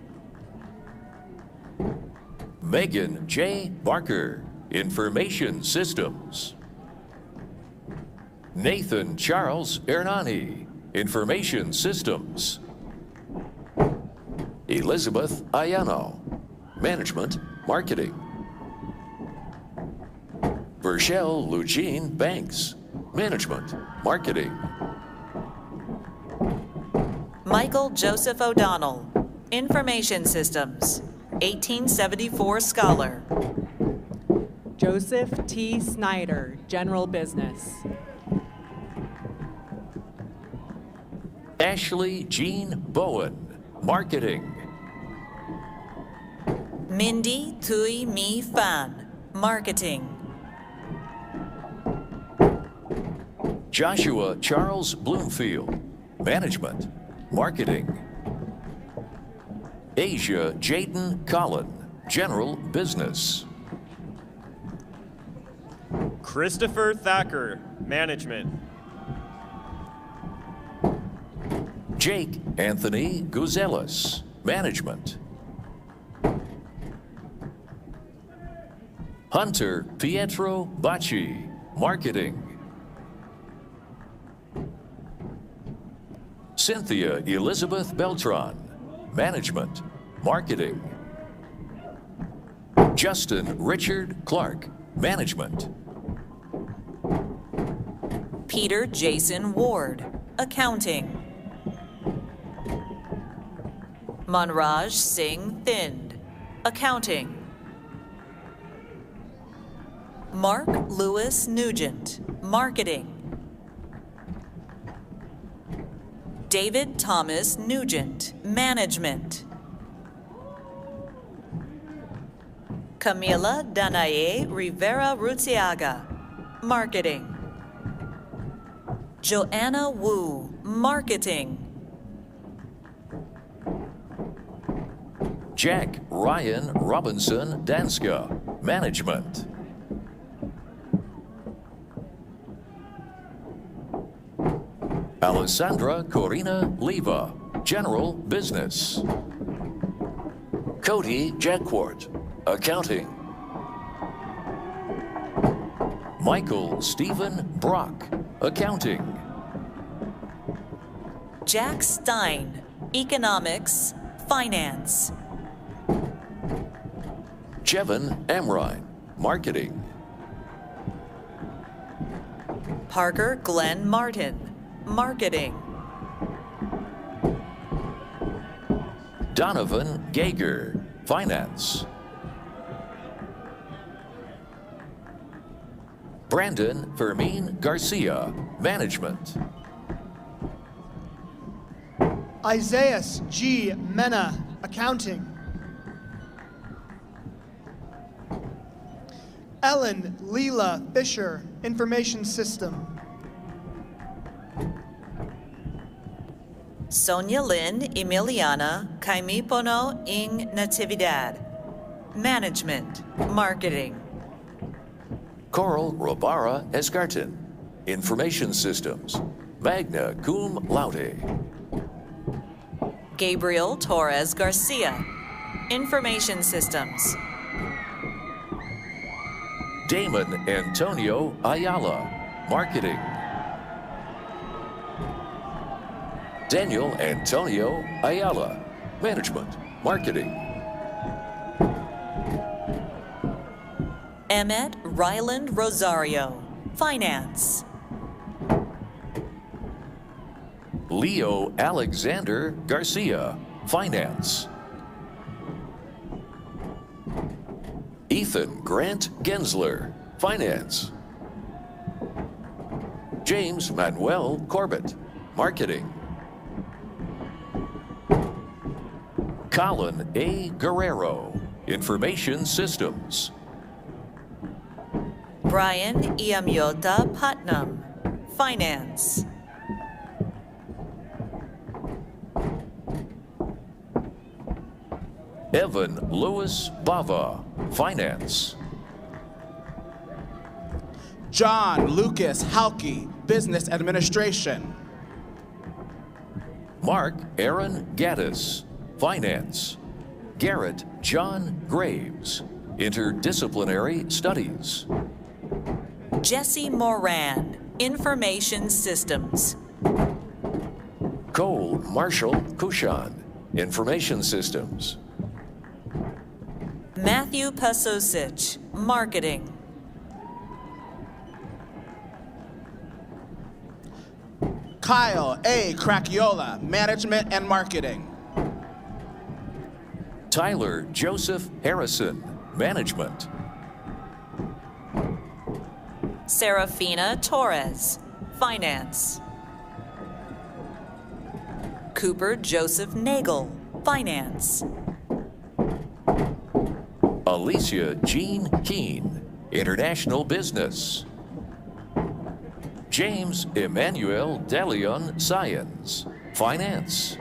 Megan J. Barker, Information Systems. Nathan Charles Ernani, Information Systems. Elizabeth Ayano, Management, Marketing. Burchelle Lugene Banks, Management, Marketing. Michael Joseph O'Donnell, Information Systems, 1874 Scholar. Joseph T. Snyder, General Business. Ashley Jean Bowen, Marketing. Mindy Tui Mi Fan, Marketing. Joshua Charles Bloomfield, Management, Marketing. Asia Jaden Collin, General Business. Christopher Thacker, Management. Jake Anthony Guzelis, Management. Hunter Pietro Bacci, Marketing. Cynthia Elizabeth Beltran, Management, Marketing. Justin Richard Clark, Management. Peter Jason Ward, Accounting. Manraj Singh Thind, Accounting. Mark Lewis Nugent, Marketing. David Thomas Nugent, Management. Camila Danae Rivera Ruziaga, Marketing. Joanna Wu, Marketing. Jack Ryan Robinson Danska, Management. Alessandra Corina Leva, General Business. Cody Jacquart, Accounting. Michael Stephen Brock, Accounting. Jack Stein, Economics, Finance. Jevon Amrine, Marketing. Parker Glenn Martin, Marketing. Donovan Gager, Finance. Brandon Fermin Garcia, Management. Isaiah G. Mena, Accounting. Ellen Leela Fisher, Information System. Sonia Lynn Emiliana Caimipono Ing Natividad, Management, Marketing. Coral Robara Escartin, Information Systems, magna cum laude. Gabriel Torres Garcia, Information Systems. Damon Antonio Ayala, Marketing. Daniel Antonio Ayala, Management, Marketing. Emmett Ryland Rosario, Finance. Leo Alexander Garcia, Finance. Ethan Grant Gensler, Finance. James Manuel Corbett, Marketing. Colin A. Guerrero, Information Systems. Brian Iamyota Putnam, Finance. Evan Lewis Bava, Finance. John Lucas Halke, Business Administration. Mark Aaron Gaddis, Finance. Garrett John Graves, Interdisciplinary Studies. Jesse Moran, Information Systems. Cole Marshall Kushan, Information Systems. Matthew Pasosic, Marketing. Kyle A. Cracchiola, Management and Marketing. Tyler Joseph Harrison, Management. Serafina Torres, Finance. Cooper Joseph Nagel, Finance. Alicia Jean Keene, International Business. James Emmanuel DeLeon Science, Finance.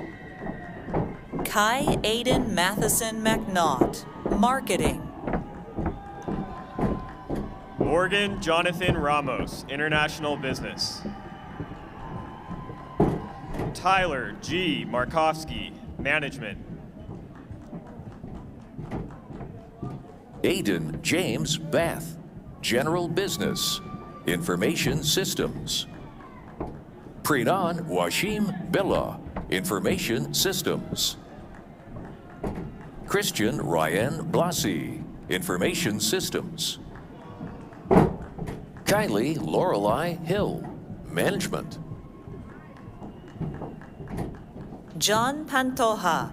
Kai Aiden Matheson McNaught, Marketing. Morgan Jonathan Ramos, International Business. Tyler G. Markovsky, Management. Aiden James Bath, General Business, Information Systems. Preenan Washim Billah, Information Systems. Christian Ryan Blasi, Information Systems. Kylie Lorelei Hill, Management. John Pantoja,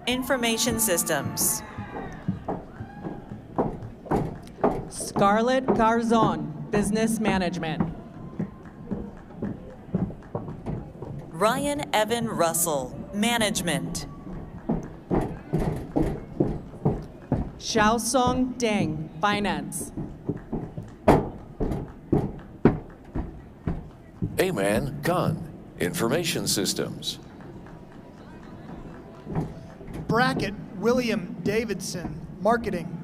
Information Systems. Scarlett Garzon, Business Management. Ryan Evan Russell, Management. Xiaosong Deng, Finance. Ayman Khan, Information Systems. Brackett William Davidson, Marketing.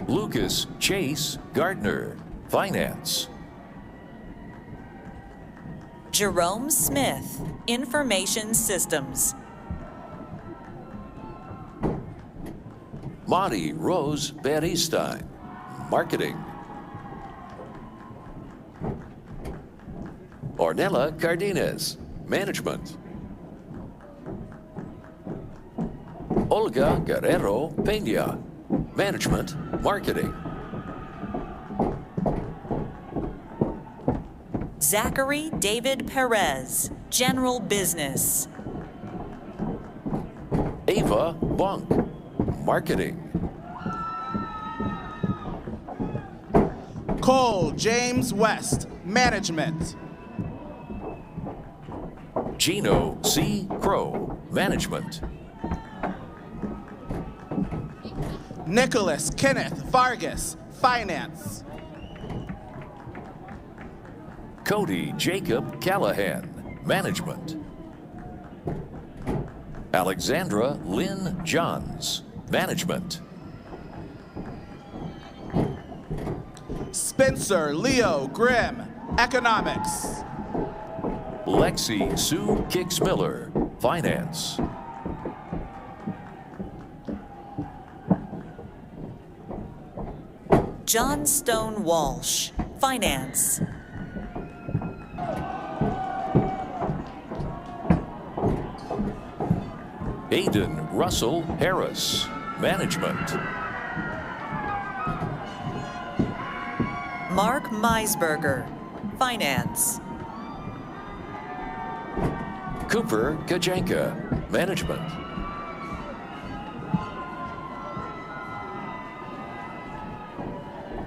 Lucas Chase Gardner, Finance. Jerome Smith, Information Systems. Monty Rose Beristain, Marketing. Ornella Cardenas, Management. Olga Guerrero Peña, Management, Marketing. Zachary David Perez, General Business. Ava Bonk, Marketing. Cole James West, Management. Gino C. Crow, Management. Nicholas Kenneth Vargas, Finance. Cody Jacob Callahan, Management. Alexandra Lynn Johns, Management. Spencer Leo Grimm, Economics. Lexi Sue Kix-Miller, Finance. John Stone Walsh, Finance. Aiden Russell Harris, Management. Mark Meisberger, Finance. Cooper Kajenka, Management.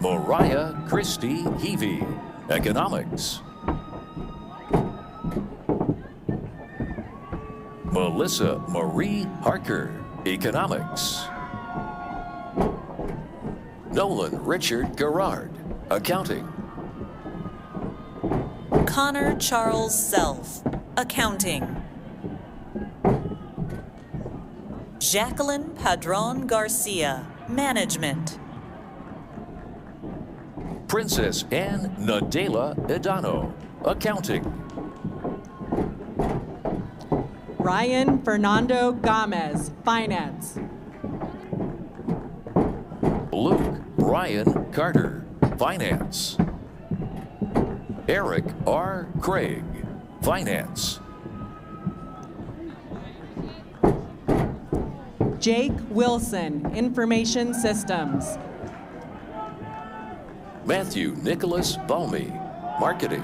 Moriah Christie Heavey, Economics. Melissa Marie Harker, Economics. Nolan Richard Garrard, Accounting. Connor Charles Self, Accounting. Jacqueline Padron Garcia, Management. Princess Anne Nadela Edano, Accounting. Ryan Fernando Gomez, Finance. Luke Brian Carter, Finance. Eric R. Craig, Finance. Jake Wilson, Information Systems. Matthew Nicholas Balmy, Marketing.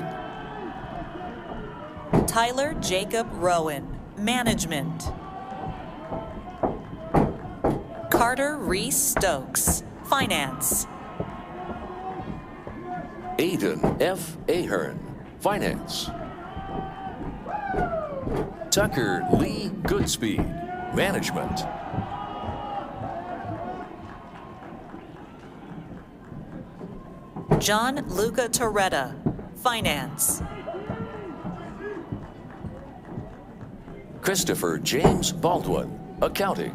Tyler Jacob Rowan, Management. Carter Reese Stokes, Finance. Aidan F. Ahern, Finance. Tucker Lee Goodspeed, Management. John Luca Toretta, Finance. Christopher James Baldwin, Accounting,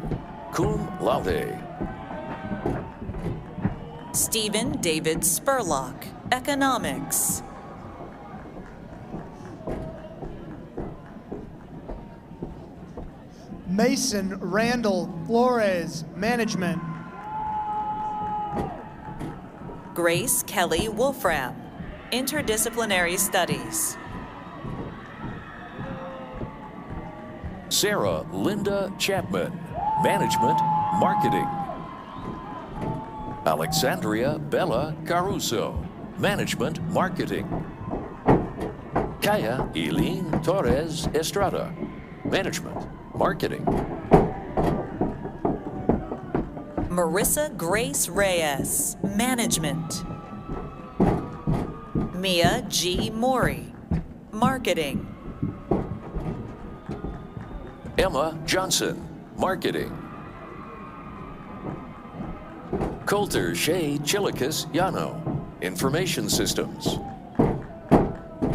cum laude. Stephen David Spurlock, Economics. Mason Randall Flores, Management. Grace Kelly Wolfram, Interdisciplinary Studies. Sarah Linda Chapman, Management, Marketing. Alexandria Bella Caruso, Management, Marketing. Kaya Eileen Torres Estrada, Management, Marketing. Marissa Grace Reyes, Management. Mia G. Mori, Marketing. Emma Johnson, Marketing. Coulter Shea Chilicus Yano, Information Systems.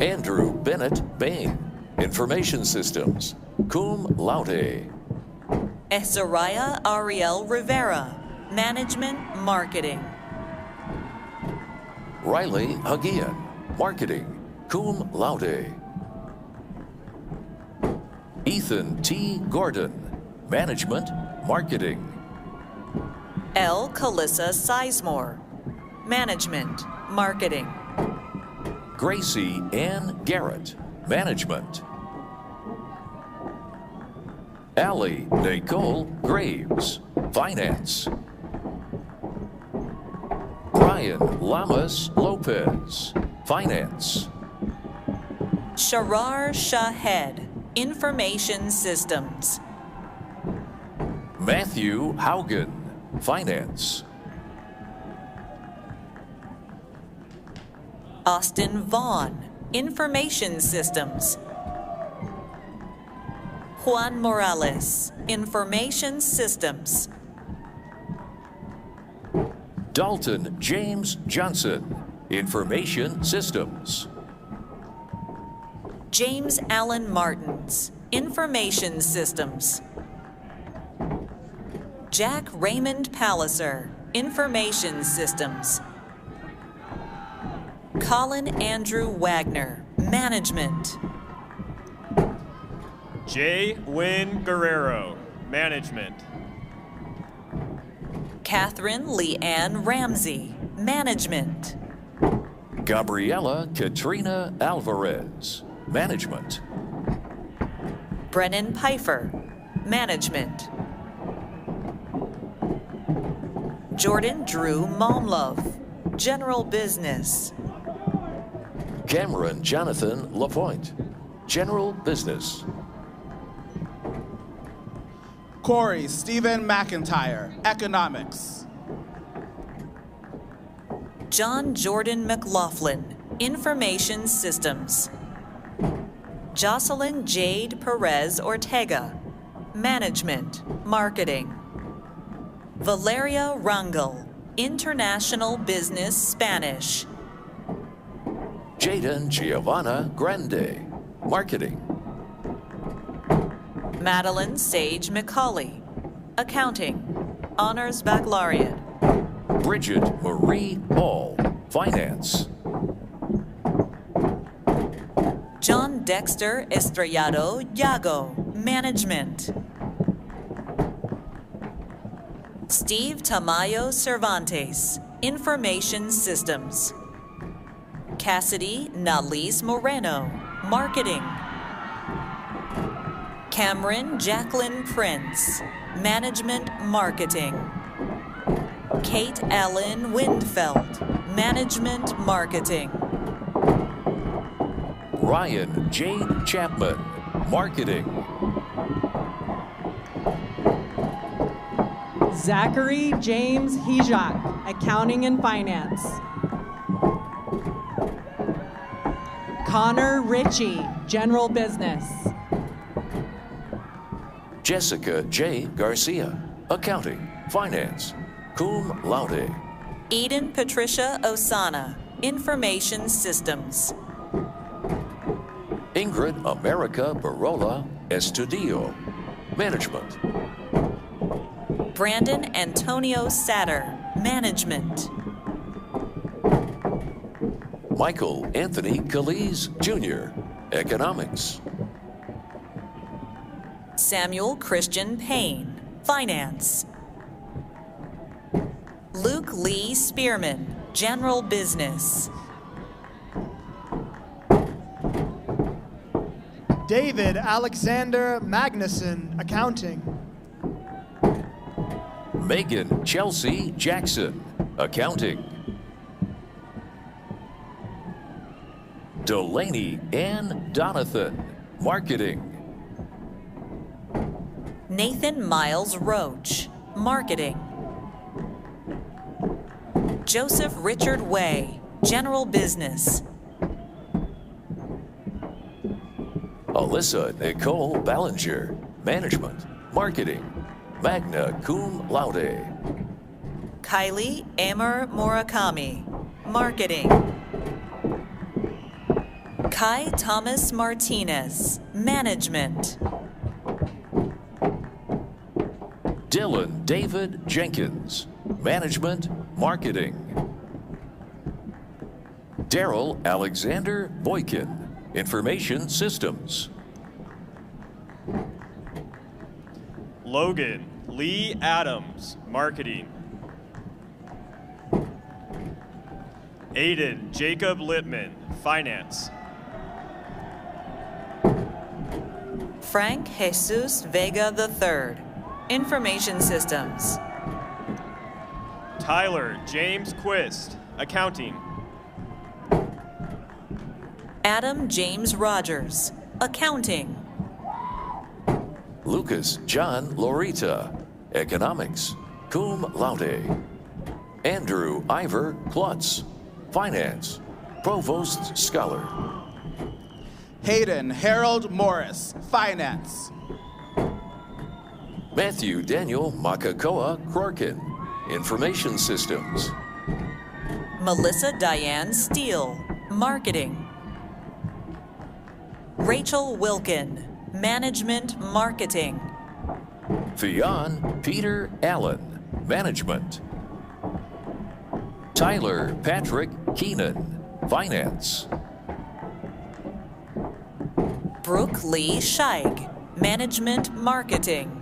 Andrew Bennett Bain, Information Systems, cum laude. Esariah Ariel Rivera, Management, Marketing. Riley Hagian, Marketing, cum laude. Ethan T. Gordon, Management, Marketing. L. Calissa Sizemore, Management, Marketing. Gracie Ann Garrett, Management. Allie Nicole Graves, Finance. Brian Lamas Lopez, Finance. Sharar Shahed, Information Systems. Matthew Haugen, Finance. Austin Vaughn, Information Systems. Juan Morales, Information Systems. Dalton James Johnson, Information Systems. James Allen Martins, Information Systems. Jack Raymond Palliser, Information Systems. Colin Andrew Wagner, Management. J. Wynn Guerrero, Management. Catherine Leanne Ramsey, Management. Gabriela Katrina Alvarez, Management. Brennan Pfeiffer, Management. Jordan Drew Momlove, General Business. Cameron Jonathan Lapointe, General Business. Corey Stephen McIntyre, Economics. John Jordan McLaughlin, Information Systems. Jocelyn Jade Perez Ortega, Management, Marketing. Valeria Rangel, International Business Spanish. Jaden Giovanna Grande, Marketing. Madeline Sage McCauley, Accounting, Honors Baccalaureate. Bridget Marie Hall, Finance. John Dexter Estrellado Yago, Management. Steve Tamayo Cervantes, Information Systems. Cassidy Nalis Moreno, Marketing. Cameron Jacqueline Prince, Management Marketing. Kate Ellen Windfeld, Management Marketing. Ryan Jade Chapman, Marketing. Zachary James Hijak, Accounting and Finance. Connor Ritchie, General Business. Jessica J. Garcia, Accounting, Finance, cum laude. Eden Patricia Osana, Information Systems. Ingrid America Barola Estudio, Management. Brandon Antonio Satter, Management. Michael Anthony Calise Jr., Economics. Samuel Christian Payne, Finance. Luke Lee Spearman, General Business. David Alexander Magnuson, Accounting. Megan Chelsea Jackson, Accounting. Delaney Ann Donathan, Marketing. Nathan Miles Roach, Marketing. Joseph Richard Way, General Business. Alyssa Nicole Ballinger, Management, Marketing, magna cum laude. Kylie Amer Murakami, Marketing. Kai Thomas Martinez, Management. Dylan David Jenkins, Management, Marketing. Daryl Alexander Boykin, Information Systems. Logan Lee Adams, Marketing. Aiden Jacob Lippman, Finance. Frank Jesus Vega III, Information Systems. Tyler James Quist, Accounting. Adam James Rogers, Accounting. Lucas John Lorita, Economics, cum laude. Andrew Ivor Klutz, Finance, Provost Scholar. Hayden Harold Morris, Finance. Matthew Daniel Makakoa Krorkin, Information Systems. Melissa Diane Steele, Marketing. Rachel Wilkin, Management Marketing. Theon Peter Allen, Management. Tyler Patrick Keenan, Finance. Brooke Lee Scheig, Management Marketing.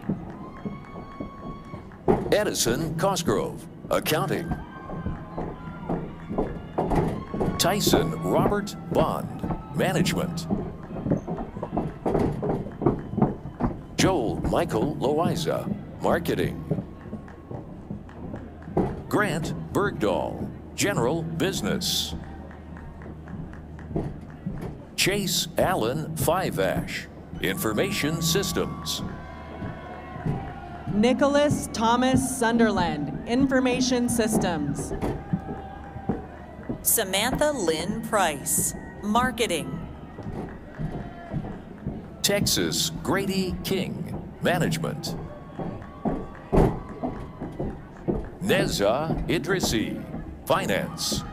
Edison Cosgrove, Accounting. Tyson Robert Bond, Management. Joel Michael Loiza, Marketing. Grant Bergdahl, General Business. Chase Allen Fivash, Information Systems. Nicholas Thomas Sunderland, Information Systems. Samantha Lynn Price, Marketing. Texas Grady King, Management. Neza Idrisi, Finance.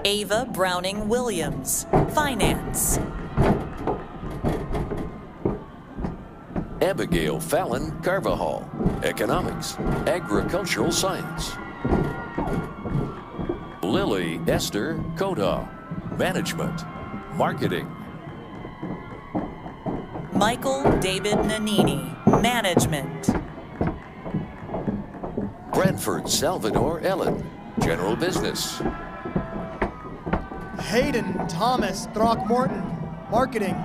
Ava Browning Williams, Finance. Abigail Fallon Carvajal, Economics, Agricultural Science. Lily Esther Koda, Management, Marketing. Michael David Nanini, Management. Bradford Salvador Ellen, General Business. Hayden Thomas Throckmorton, Marketing.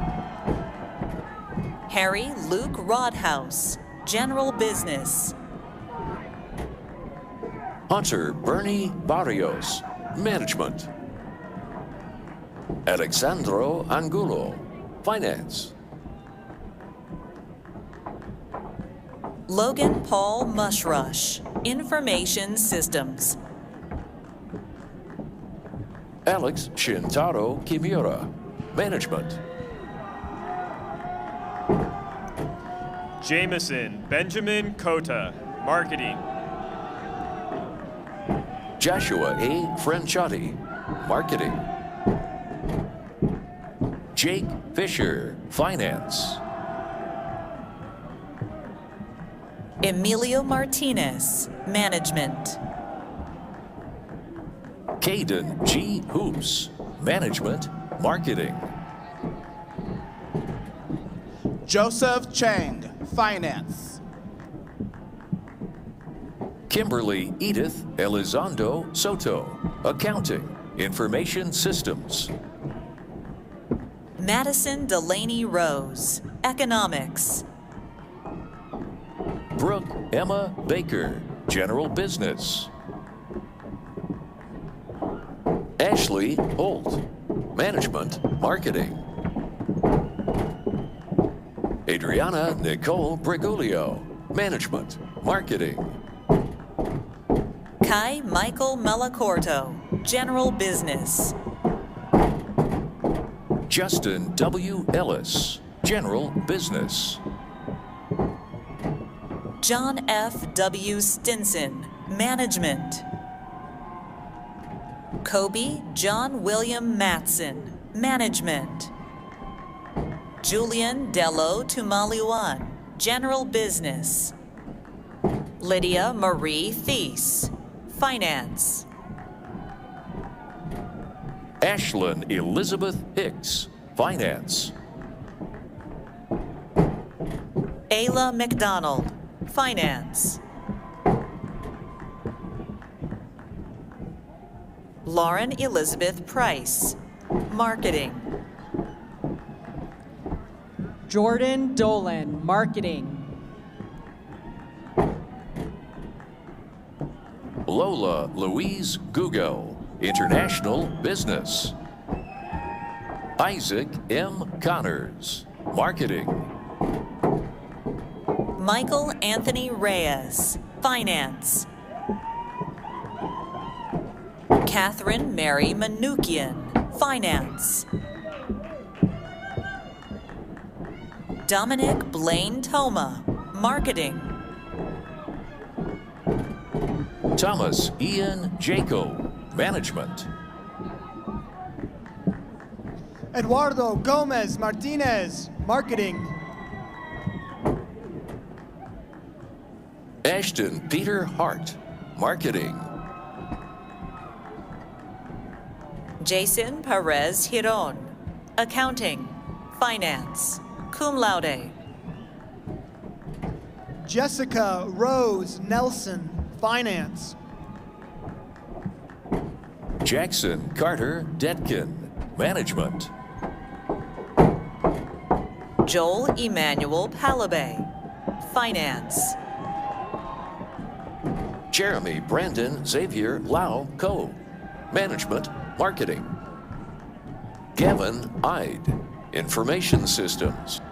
Harry Luke Rodhouse, General Business. Hunter Bernie Barrios, Management. Alexandro Angulo, Finance. Logan Paul Mushrush, Information Systems. Alex Shintaro Kimura, Management. Jameson Benjamin Cota, Marketing. Joshua A. Franciotti, Marketing. Jake Fisher, Finance. Emilio Martinez, Management. Caden G. Hoops, Management, Marketing. Joseph Chang, Finance. Kimberly Edith Elizondo Soto, Accounting, Information Systems. Madison Delaney Rose, Economics. Brooke Emma Baker, General Business. Ashley Holt, Management, Marketing. Adriana Nicole Brigulio, Management, Marketing. Kai Michael Melacorto, General Business. Justin W. Ellis, General Business. John F. W. Stinson, Management. Kobe John William Matson, Management. Julian Dello Tumaliwan, General Business. Lydia Marie Thies, Finance. Ashlyn Elizabeth Hicks, Finance. Ayla McDonald, Finance. Lauren Elizabeth Price, Marketing. Jordan Dolan, Marketing. Lola Louise Gugo, International Business. Isaac M. Connors, Marketing. Michael Anthony Reyes, Finance. Catherine Mary Manukian, Finance. Dominic Blaine Toma, Marketing. Thomas Ian Jaco, Management. Eduardo Gomez Martinez, Marketing. Ashton Peter Hart, Marketing. Jason Perez Hiron, Accounting, Finance, Cum Laude. Jessica Rose Nelson, Finance. Jackson Carter Detkin, Management. Joel Emmanuel Palabay, Finance. Jeremy Brandon Xavier Lau Co, Management, Marketing. Gavin Ide, Information Systems.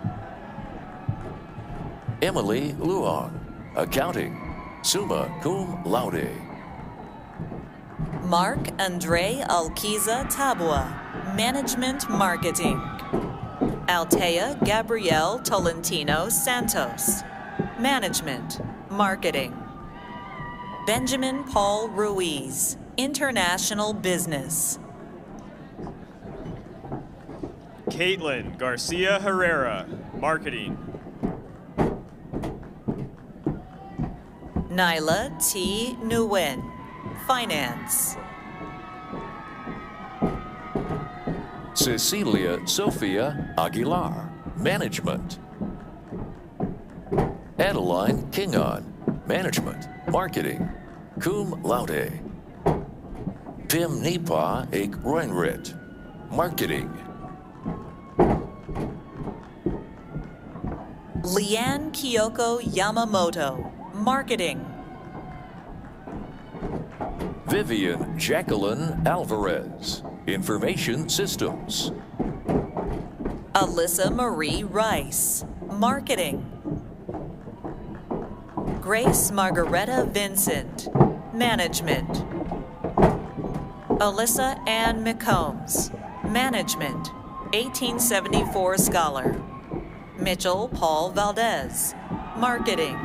Emily Luong, Accounting, Summa Cum Laude. Mark Andre Alquiza Tabua, Management Marketing. Altea Gabrielle Tolentino Santos, Management Marketing. Benjamin Paul Ruiz, International Business. Caitlin Garcia Herrera, Marketing. Nyla T. Nguyen, Finance. Cecilia Sofia Aguilar, Management. Adeline Kingon, Management, Marketing, cum laude. Pim Nipa Ek Roinrit, Marketing. Leanne Kyoko Yamamoto, Marketing. Vivian Jacqueline Alvarez, Information Systems. Alyssa Marie Rice, Marketing. Grace Margareta Vincent, Management. Alyssa Ann McCombs, Management, 1874 Scholar. Mitchell Paul Valdez, Marketing.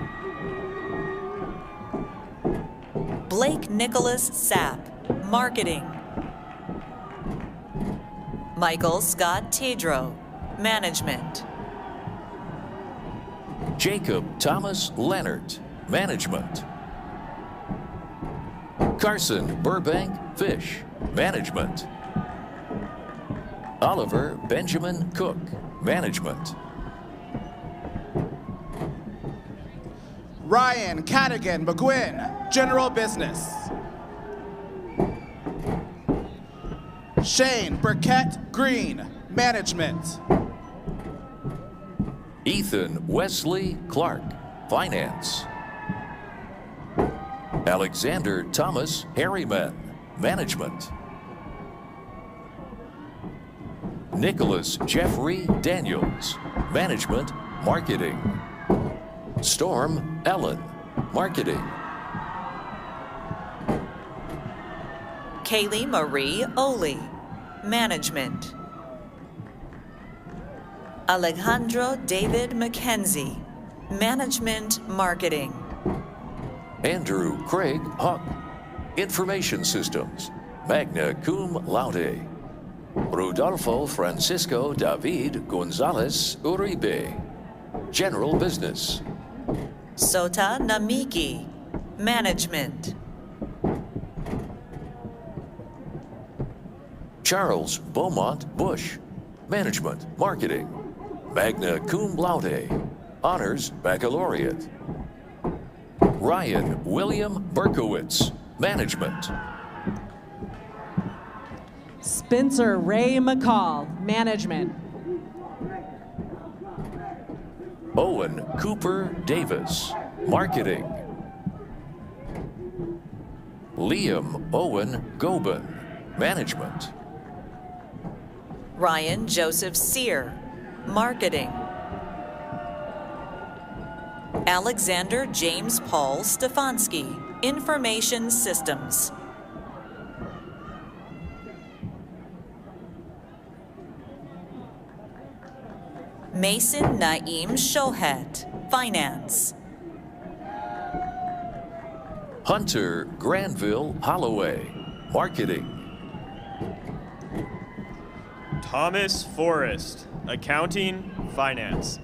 Blake Nicholas Sapp, Marketing. Michael Scott Tedro, Management. Jacob Thomas Leonard, Management. Carson Burbank Fish, Management. Oliver Benjamin Cook, Management. Ryan Cadigan McGuinn, General Business. Shane Burkett Green, Management. Ethan Wesley Clark, Finance. Alexander Thomas Harriman, Management. Nicholas Jeffrey Daniels, Management, Marketing. Storm Ellen, Marketing. Kaylee Marie Oli, Management. Alejandro David McKenzie, Management Marketing. Andrew Craig Huck, Information Systems, magna cum laude. Rodolfo Francisco David Gonzalez Uribe, General Business. Sota Namiki, Management. Charles Beaumont Bush, Management, Marketing, magna cum laude, Honors Baccalaureate. Ryan William Berkowitz, Management. Spencer Ray McCall, Management. Owen Cooper Davis, Marketing. Liam Owen Gobin, Management. Ryan Joseph Sear, Marketing. Alexander James Paul Stefanski, Information Systems. Mason Naeem Shohat, Finance. Hunter Granville Holloway, Marketing. Thomas Forrest, Accounting, Finance.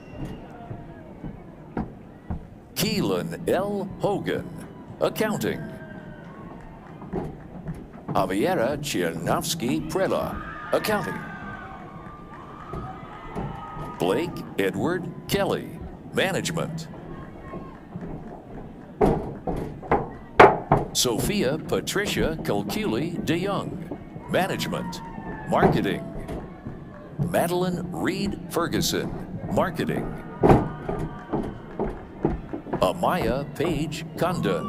Keelan L. Hogan, Accounting. Javiera Chiernovsky Prela, Accounting. Blake Edward Kelly, Management. Sophia Patricia Kilkuli DeYoung, Management, Marketing. Madeline Reed Ferguson, Marketing. Amaya Page Condon,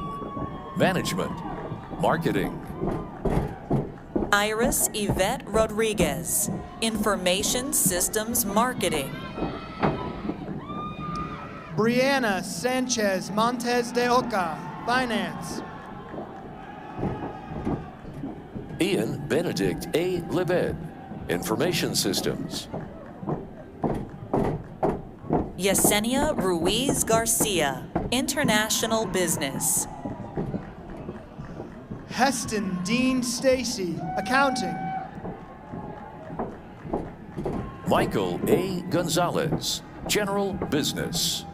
Management, Marketing. Iris Yvette Rodriguez, Information Systems Marketing. Brianna Sanchez Montes de Oca, Finance. Ian Benedict A. Libed, Information Systems. Yesenia Ruiz Garcia, International Business. Heston Dean Stacy, Accounting. Michael A. Gonzalez, General Business.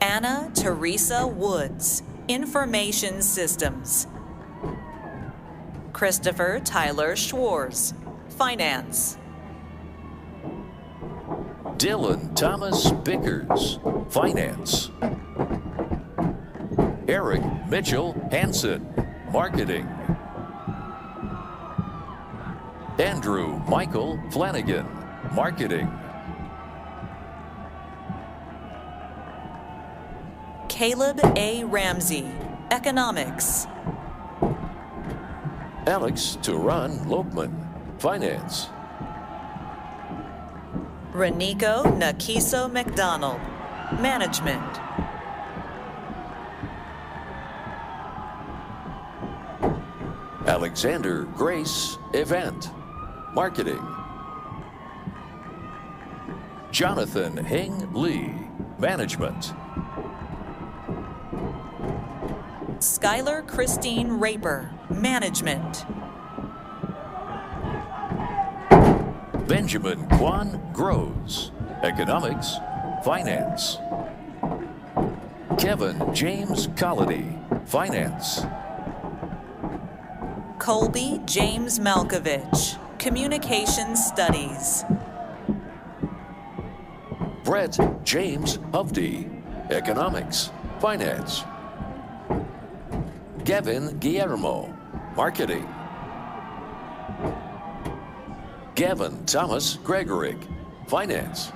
Anna Teresa Woods, Information Systems. Christopher Tyler Schwartz, Finance. Dylan Thomas Bickers, Finance. Eric Mitchell Hansen, Marketing. Andrew Michael Flanagan, Marketing. Caleb A. Ramsey, Economics. Alex Turan Lopman, Finance. Reniko Nakiso McDonald, Management. Alexander Grace Event, Marketing. Jonathan Hing Lee, Management. Skylar Christine Raper, Management. Benjamin Quan Groves, Economics, Finance. Kevin James Colony, Finance. Colby James Malkovich, Communication Studies. Brett James Hovde, Economics, Finance. Gavin Guillermo, Marketing. Gavin Thomas Gregorick, Finance.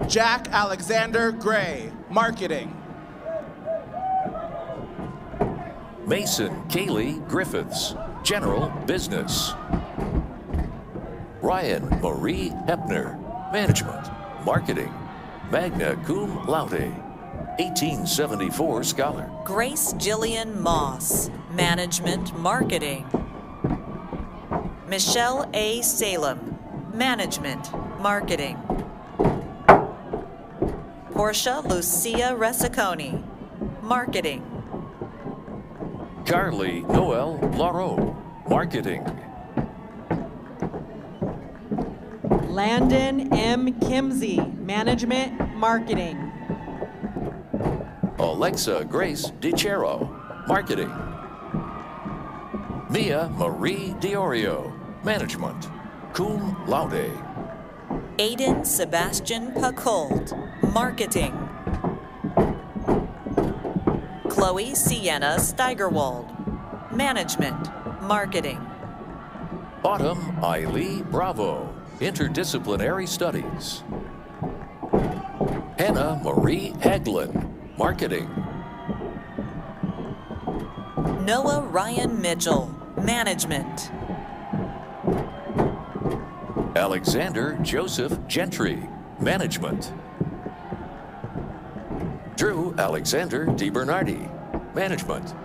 Jack Alexander Gray, Marketing. Mason Kaylee Griffiths, General Business. Ryan Marie Hepner, Management, Marketing, magna cum laude, 1874 scholar. Grace Jillian Moss, Management, Marketing. Michelle A. Salem, Management, Marketing. Portia Lucia Resiconi, Marketing. Carly Noel Lauro, Marketing. Landon M. Kimsey, Management, Marketing. Alexa Grace DiCero, Marketing. Mia Marie Diorio, Management, cum laude. Aiden Sebastian Pacold, Marketing. Chloe Sienna Steigerwald, Management, Marketing. Autumn Eileen Bravo, Interdisciplinary Studies. Hannah Marie Haglin, Marketing. Noah Ryan Mitchell, Management. Alexander Joseph Gentry, Management. Drew Alexander DiBernardi, Management.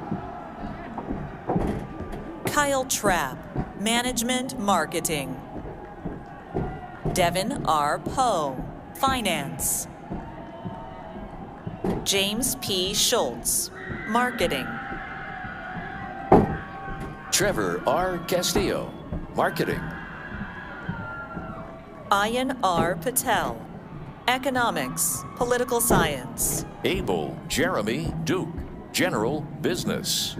Kyle Trapp, Management, Marketing. Devin R. Poe, Finance. James P. Schultz, Marketing. Trevor R. Castillo, Marketing. Ayan R. Patel, Economics, Political Science. Abel Jeremy Duke, General Business.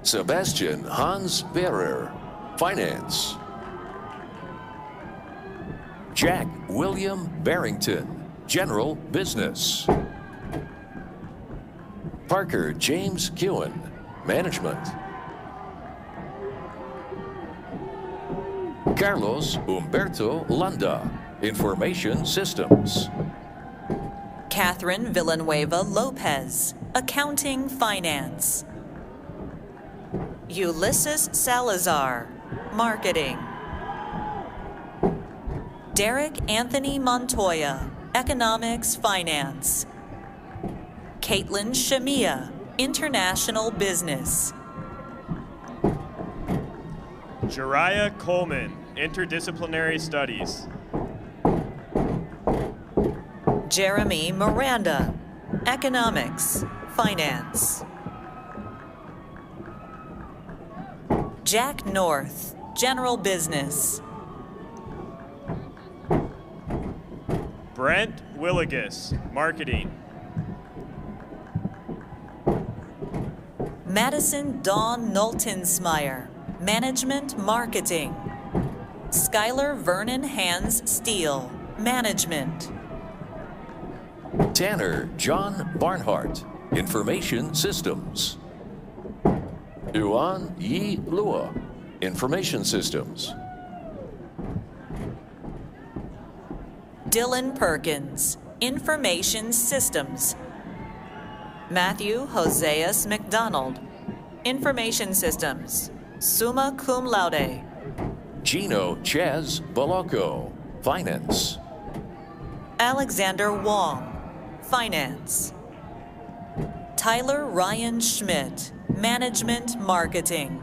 Sebastian Hans Behrer, Finance. Jack William Barrington, General Business. Parker James Kewen, Management. Carlos Humberto Landa, Information Systems. Catherine Villanueva Lopez, Accounting, Finance. Ulysses Salazar, Marketing. Derek Anthony Montoya, Economics, Finance. Caitlin Shamia, International Business. Jariah Coleman, Interdisciplinary Studies. Jeremy Miranda, Economics, Finance. Jack North, General Business. Brent Willigus, Marketing. Madison Dawn Noltensmeyer, Management Marketing. Skylar Vernon Hans Steele, Management. Tanner John Barnhart, Information Systems. Yuan Yi Lua, Information Systems. Dylan Perkins, Information Systems. Matthew Hoseas McDonald, Information Systems, summa cum laude. Gino Chaz Boloco, Finance. Alexander Wong, Finance. Tyler Ryan Schmidt, Management Marketing.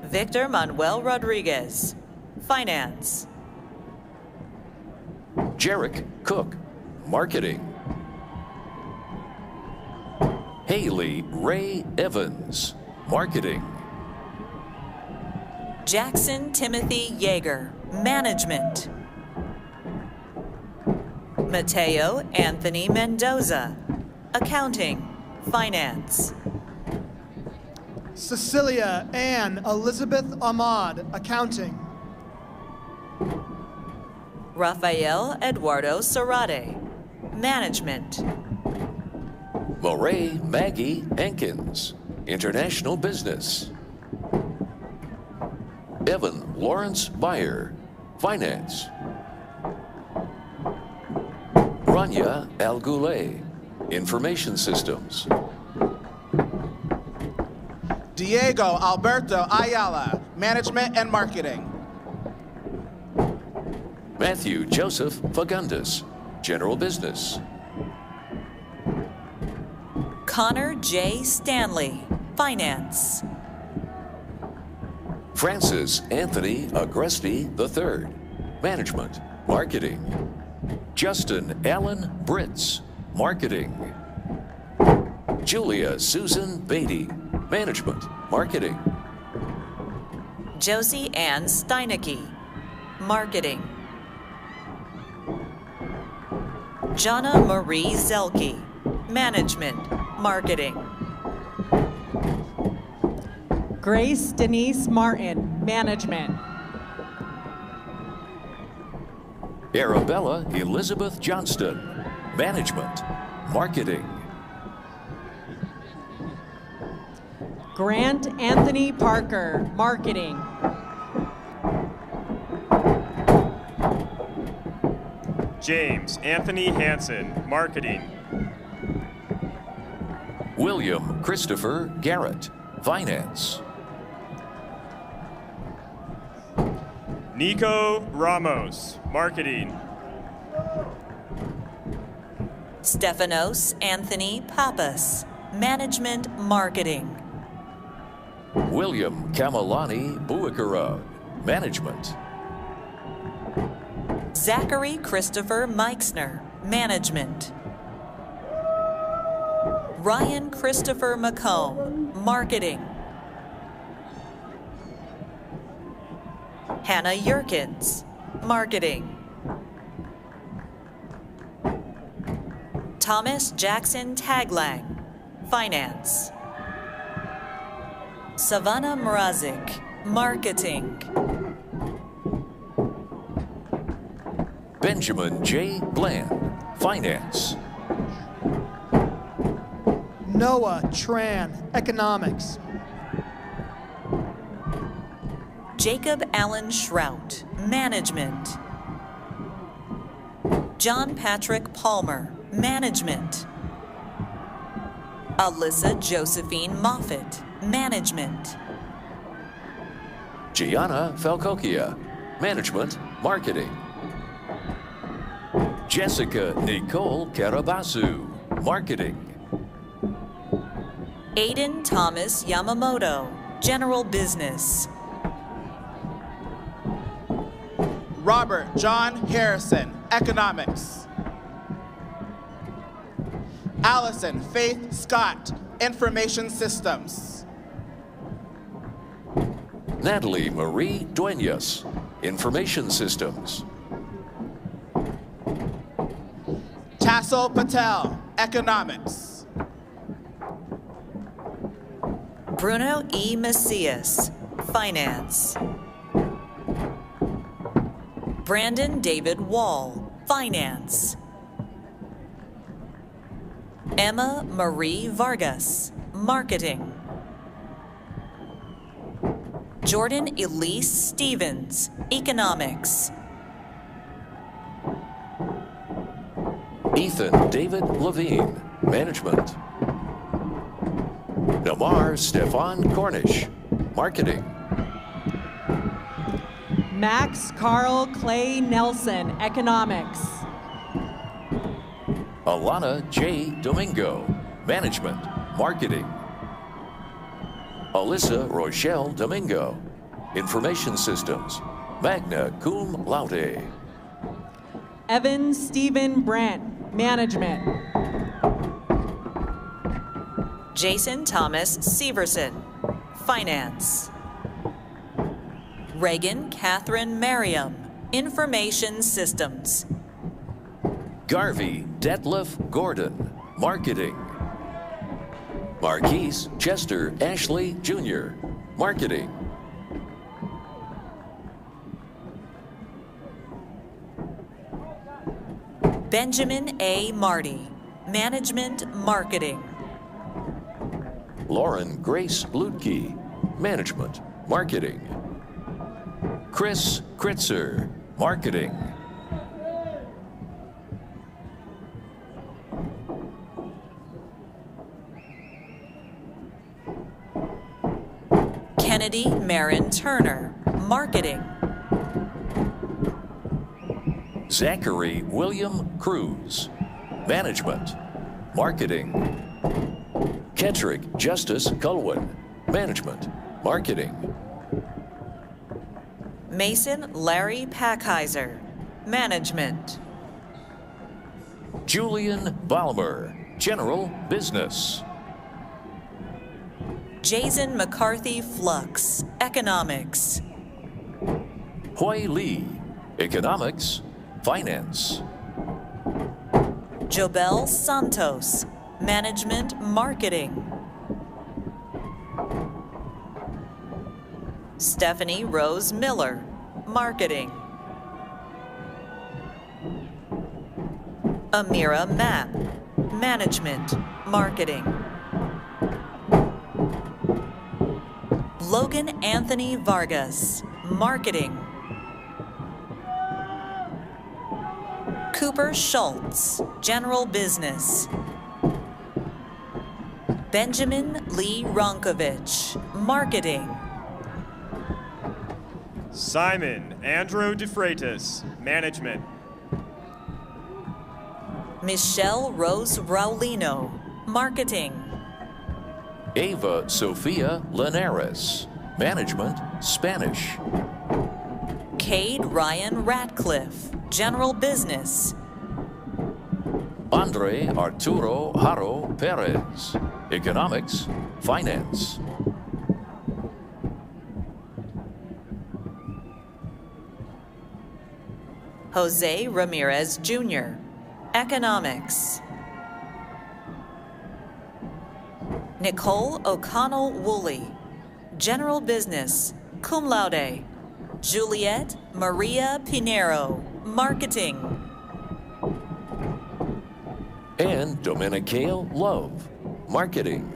Victor Manuel Rodriguez, Finance. Jarek Cook, Marketing. Haley Ray Evans, Marketing. Jackson Timothy Yeager, Management. Mateo Anthony Mendoza, Accounting, Finance. Cecilia Ann Elizabeth Ahmad, Accounting. Rafael Eduardo Sarate, Management. Moray Maggie Enkins, International Business. Evan Lawrence Beyer, Finance. Rania Al Goulet, Information Systems. Diego Alberto Ayala, Management and Marketing. Matthew Joseph Fagundes, General Business. Connor J. Stanley, Finance. Francis Anthony Agresti III, Management, Marketing. Justin Allen Britz, Marketing. Julia Susan Beatty, Management, Marketing. Josie Ann Steinecke, Marketing. Jonna Marie Zelke, Management, Marketing. Grace Denise Martin, Management. Arabella Elizabeth Johnston, Management, Marketing. Grant Anthony Parker, Marketing. James Anthony Hansen, Marketing. William Christopher Garrett, Finance. Nico Ramos, Marketing. Stephanos Anthony Pappas, Management Marketing. William Kamalani Buikarad, Management. Zachary Christopher Meixner, Management. Ryan Christopher McComb, Marketing. Hannah Yerkins, Marketing. Thomas Jackson Taglang, Finance. Savannah Mrazik, Marketing. Benjamin J. Bland, Finance. Noah Tran, Economics. Jacob Allen Shrout, Management. John Patrick Palmer, Management. Alyssa Josephine Moffett, Management. Gianna Falcochia, Management, Marketing. Jessica Nicole Karabasu, Marketing. Aiden Thomas Yamamoto, General Business. Robert John Harrison, Economics. Allison Faith Scott, Information Systems. Natalie Marie Duenas, Information Systems. Tassel Patel, Economics. Bruno E. Macias, Finance. Brandon David Wall, Finance. Emma Marie Vargas, Marketing. Jordan Elise Stevens, Economics. Ethan David Levine, Management. Namar Stefan Cornish, Marketing. Max Carl Clay Nelson, Economics. Alana J. Domingo, Management, Marketing. Alyssa Rochelle Domingo, Information Systems, magna cum laude. Evan Stephen Brandt, Management. Jason Thomas Severson, Finance. Reagan Catherine Merriam, Information Systems. Garvey Detlef Gordon, Marketing. Marquise Chester Ashley Jr., Marketing. Benjamin A. Marty, Management Marketing. Lauren Grace Lutke, Management, Marketing. Chris Kritzer, Marketing. Kennedy Marin Turner, Marketing. Zachary William Cruz, Management, Marketing. Kedrick Justice Culwin, Management, Marketing. Mason Larry Packheiser, Management. Julian Balmer, General Business. Jason McCarthy Flux, Economics. Hui Lee, Economics, Finance. Jobel Santos, Management Marketing. Stephanie Rose Miller, Marketing. Amira Mapp, Management Marketing. Logan Anthony Vargas, Marketing. Cooper Schultz, General Business. Benjamin Lee Ronkovich, Marketing. Simon Andrew DeFreitas, Management. Michelle Rose Raulino, Marketing. Ava Sofia Linares, Management, Spanish. Cade Ryan Ratcliffe, General Business. Andre Arturo Haro Perez, Economics, Finance. Jose Ramirez Jr., Economics. Nicole O'Connell Woolley, General Business, Cum Laude. Juliet Maria Pinero, Marketing. And Dominicael Love, Marketing.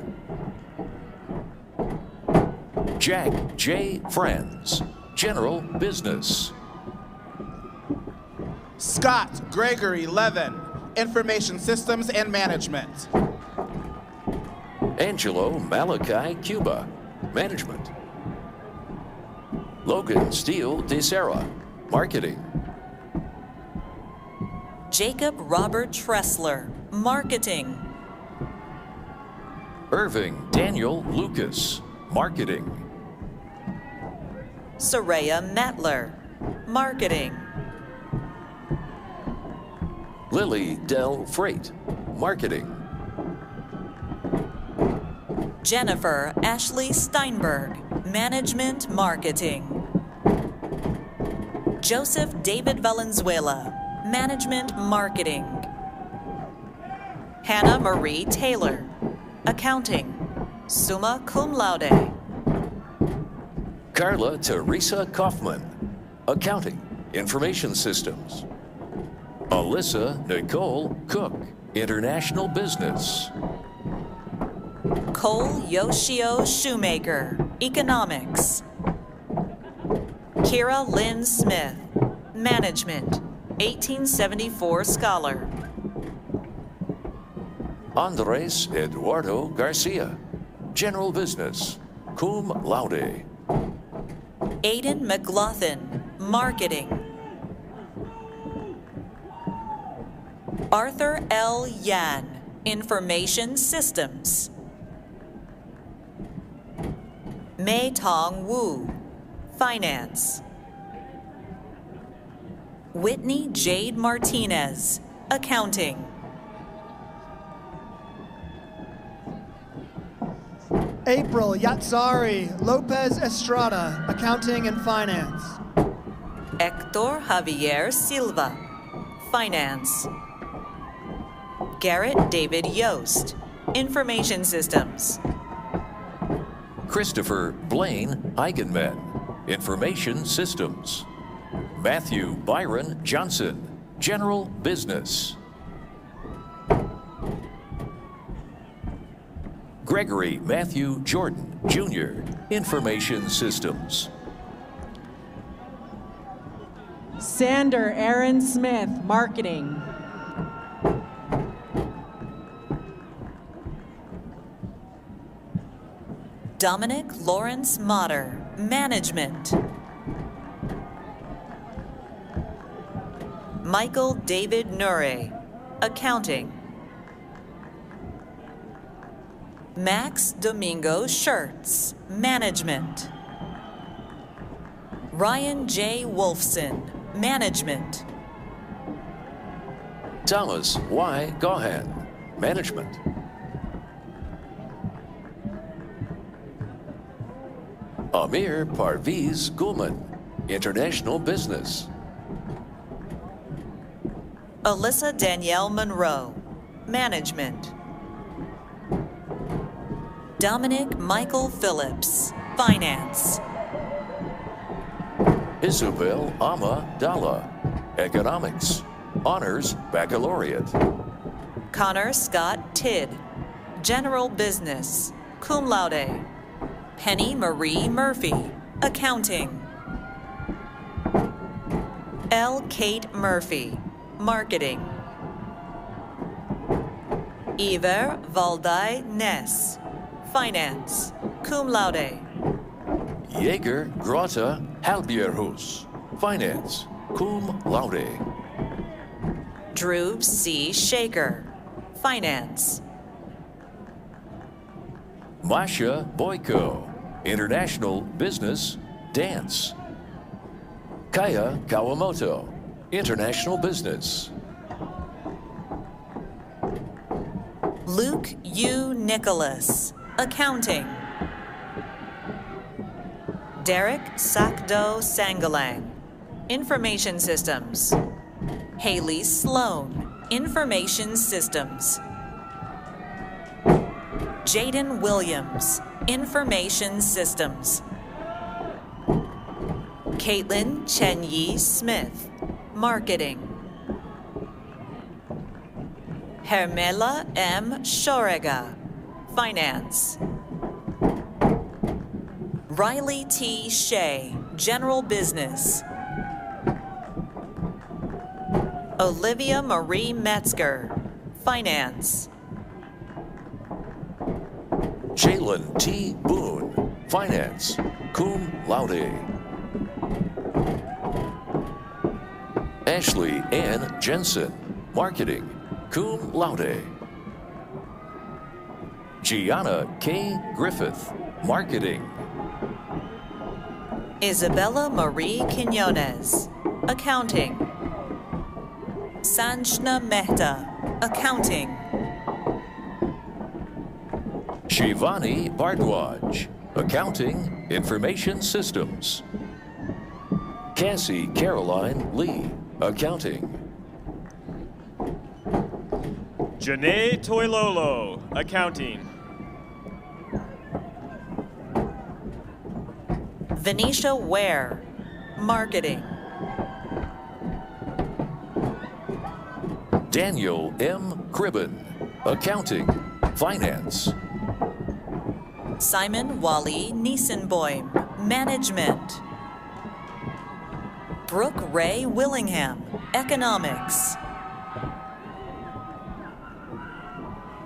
Jack J. Franz, General Business. Scott Gregory Levin, Information Systems and Management. Angelo Malachi Cuba, Management. Logan Steele DeSera, Marketing. Jacob Robert Tressler, Marketing. Irving Daniel Lucas, Marketing. Soraya Mettler, Marketing. Lily Del Freight, Marketing. Jennifer Ashley Steinberg, Management Marketing. Joseph David Valenzuela, Management Marketing. Hannah Marie Taylor, Accounting, summa cum laude. Carla Teresa Kaufman, Accounting, Information Systems. Alyssa Nicole Cook, International Business. Cole Yoshio Shoemaker, Economics. Kira Lynn Smith, Management, 1874 Scholar. Andres Eduardo Garcia, General Business, cum laude. Aidan McLaughlin, Marketing. Arthur L. Yan, Information Systems. Mei Tong Wu, Finance. Whitney Jade Martinez, Accounting. April Yatsari Lopez Estrada, Accounting and Finance. Hector Javier Silva, Finance. Garrett David Yost, Information Systems. Christopher Blaine Eigenman, Information Systems. Matthew Byron Johnson, General Business. Gregory Matthew Jordan, Jr., Information Systems. Sander Aaron Smith, Marketing. Dominic Lawrence Motter, Management. Michael David Nure, Accounting. Max Domingo Schertz, Management. Ryan J. Wolfson, Management. Thomas Y. Gohan, Management. Amir Parviz Gulman, International Business. Alyssa Danielle Monroe, Management. Dominic Michael Phillips, Finance. Isabel Ama Dalla, Economics, Honors Baccalaureate. Connor Scott Tidd, General Business, cum laude. Penny Marie Murphy, Accounting. L. Kate Murphy, Marketing. Iver Valdai Ness, Finance, cum laude. Jaeger Grotta Halbierhus, Finance, cum laude. Drew C. Shaker, Finance. Masha Boyko, International Business, Dance. Kaya Kawamoto, International Business. Luke U. Nicholas, Accounting. Derek Sakdo Sangalang, Information Systems. Haley Sloan, Information Systems. Jaden Williams, Information Systems. Caitlin Chenyi Smith, Marketing. Hermela M. Shorega, Finance. Riley T. Shea, General Business. Olivia Marie Metzger, Finance. Jalen T. Boone, Finance, cum laude. Ashley Ann Jensen, Marketing, cum laude. Gianna K. Griffith, Marketing. Isabella Marie Quinones, Accounting. Sanjna Mehta, Accounting. Shivani Bardwaj, Accounting, Information Systems. Cassie Caroline Lee, Accounting. Janae Toilolo, Accounting. Venetia Ware, Marketing. Daniel M. Cribben, Accounting, Finance. Simon Wally Niesenboim, Management. Brooke Ray Willingham, Economics.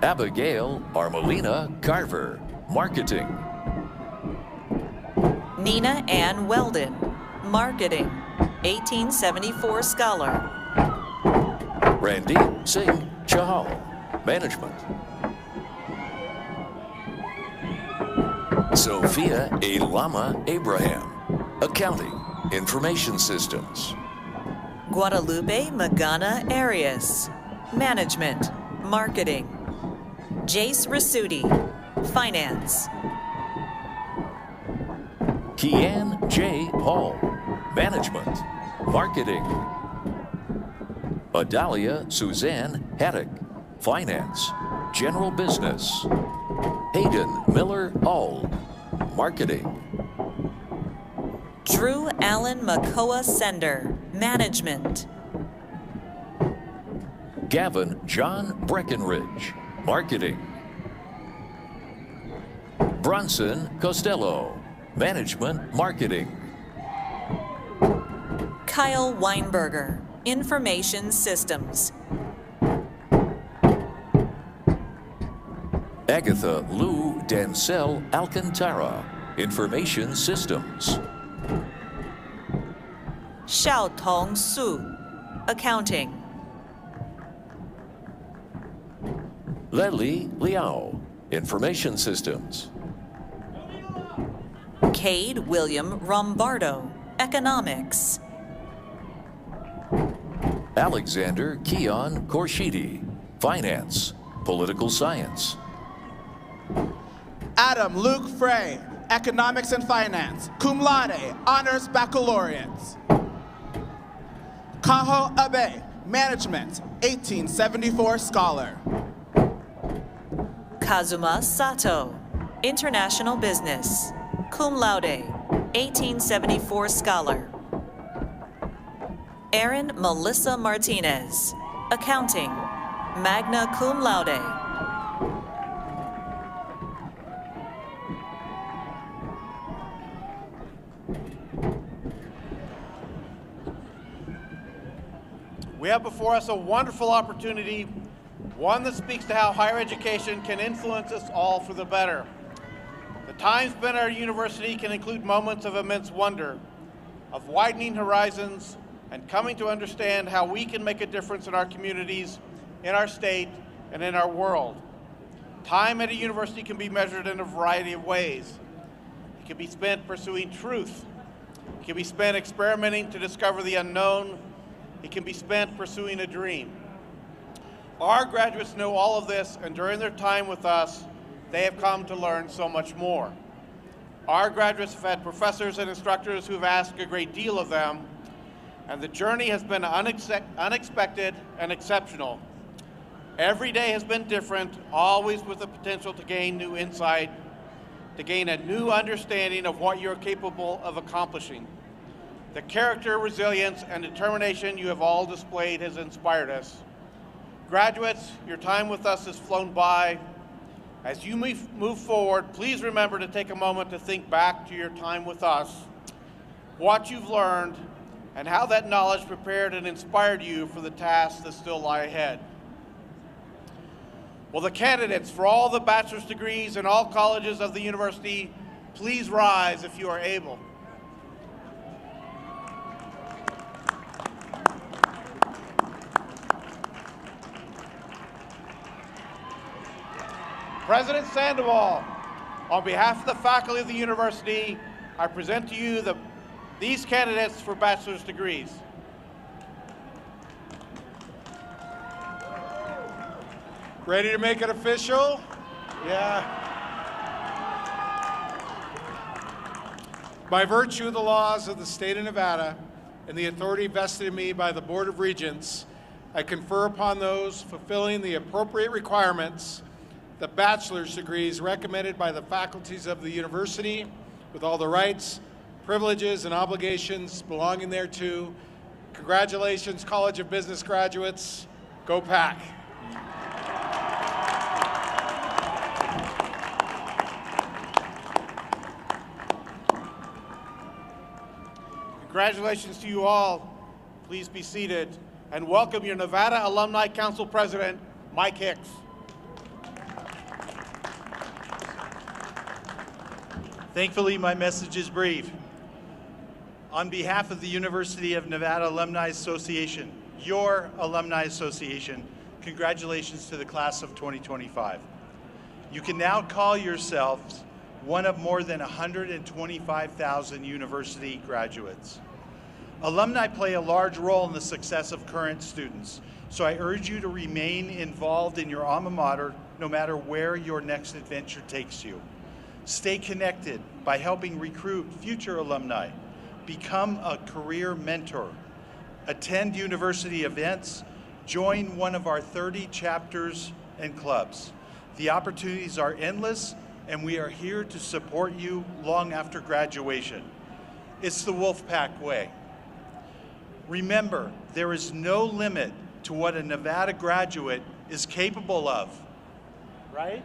Abigail Armelina Carver, Marketing. Nina Ann Weldon, Marketing, 1874 Scholar. Randy Singh Chahal, Management. Sophia A. Lama Abraham, Accounting, Information Systems. Guadalupe Magana Arias, Management, Marketing. Jace Rasuti, Finance. Kian J. Hall, Management, Marketing. Adalia Suzanne Haddock, Finance, General Business. Hayden Miller All, Marketing. Drew Allen Makoa Sender, Management. Gavin John Breckenridge, Marketing. Bronson Costello, Management Marketing. Kyle Weinberger, Information Systems. Agatha Lou Dancel Alcantara, Information Systems. Xiao Tong Su, Accounting. Lely Liao, Information Systems. Cade William Rombardo, Economics. Alexander Keon Korshidi, Finance, Political Science. Adam Luke Frey, Economics and Finance, cum laude, Honors Baccalaureate. Kaho Abe, Management, 1874 Scholar. Kazuma Sato, International Business, cum laude, 1874 Scholar. Erin Melissa Martinez, Accounting, magna cum laude. We have before us a wonderful opportunity, one that speaks to how higher education can influence us all for the better. The time spent at our university can include moments of immense wonder, of widening horizons, and coming to understand how we can make a difference in our communities, in our state, and in our world. Time at a university can be measured in a variety of ways. It can be spent pursuing truth. It can be spent experimenting to discover the unknown. It can be spent pursuing a dream. Our graduates know all of this, and during their time with us, they have come to learn so much more. Our graduates have had professors and instructors who have asked a great deal of them, and the journey has been unexpected and exceptional. Every day has been different, always with the potential to gain new insight, to gain a new understanding of what you're capable of accomplishing. The character, resilience, and determination you have all displayed has inspired us. Graduates, your time with us has flown by. As you move forward, please remember to take a moment to think back to your time with us, what you've learned, and how that knowledge prepared and inspired you for the tasks that still lie ahead. Will the candidates for all the bachelor's degrees in all colleges of the university please rise if you are able? President Sandoval, on behalf of the faculty of the university, I present to you these candidates for bachelor's degrees. Ready to make it official? Yeah. By virtue of the laws of the state of Nevada and the authority vested in me by the Board of Regents, I confer upon those fulfilling the appropriate requirements the bachelor's degrees recommended by the faculties of the university with all the rights, privileges, and obligations belonging thereto. Congratulations, College of Business graduates. Go Pack. Congratulations to you all. Please be seated and welcome your Nevada Alumni Council President, Mike Hicks. Thankfully, my message is brief. On behalf of the University of Nevada Alumni Association, your Alumni Association, congratulations to the class of 2025. You can now call yourselves one of more than 125,000 university graduates. Alumni play a large role in the success of current students, so I urge you to remain involved in your alma mater no matter where your next adventure takes you. Stay connected by helping recruit future alumni. Become a career mentor. Attend university events. Join one of our 30 chapters and clubs. The opportunities are endless, and we are here to support you long after graduation. It's the Wolfpack way. Remember, there is no limit to what a Nevada graduate is capable of, right?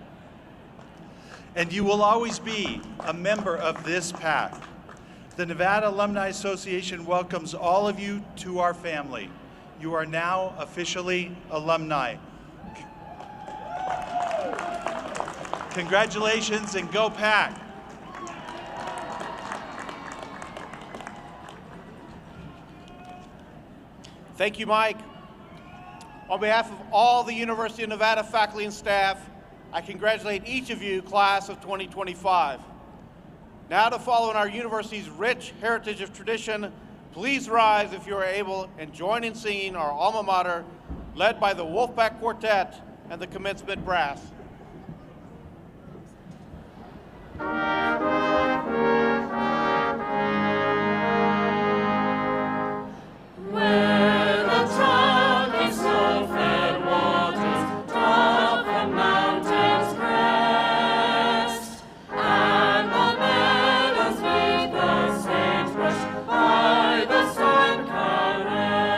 And you will always be a member of this pack. The Nevada Alumni Association welcomes all of you to our family. You are now officially alumni. Congratulations and go Pack! Thank you, Mike. On behalf of all the University of Nevada faculty and staff, I congratulate each of you, class of 2025. Now to follow in our university's rich heritage of tradition, please rise if you are able and join in singing our alma mater, led by the Wolfpack Quartet and the commencement brass. Where the chalky snow-fed waters drop from mountains crest, and the meadows meet the sagebrush by the sun caressed,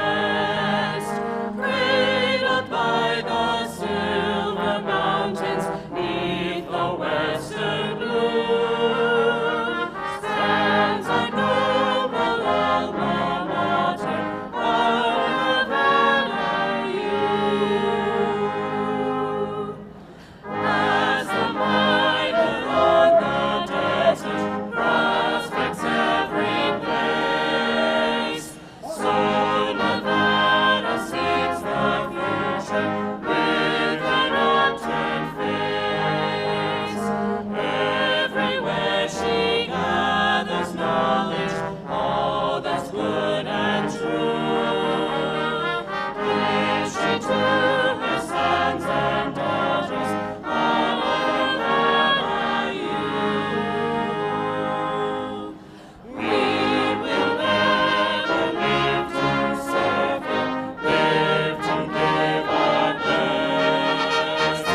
cradled by the silver mountains 'neath the western blue, stands a noble alma mater. As the miner on the desert prospects every place, so Nevada seeks the future with an upturned face. Everywhere she gathers knowledge, all that's good and true. Gives she to her sons and daughters of Nevada youth. We will never live to serve her, live to give our best,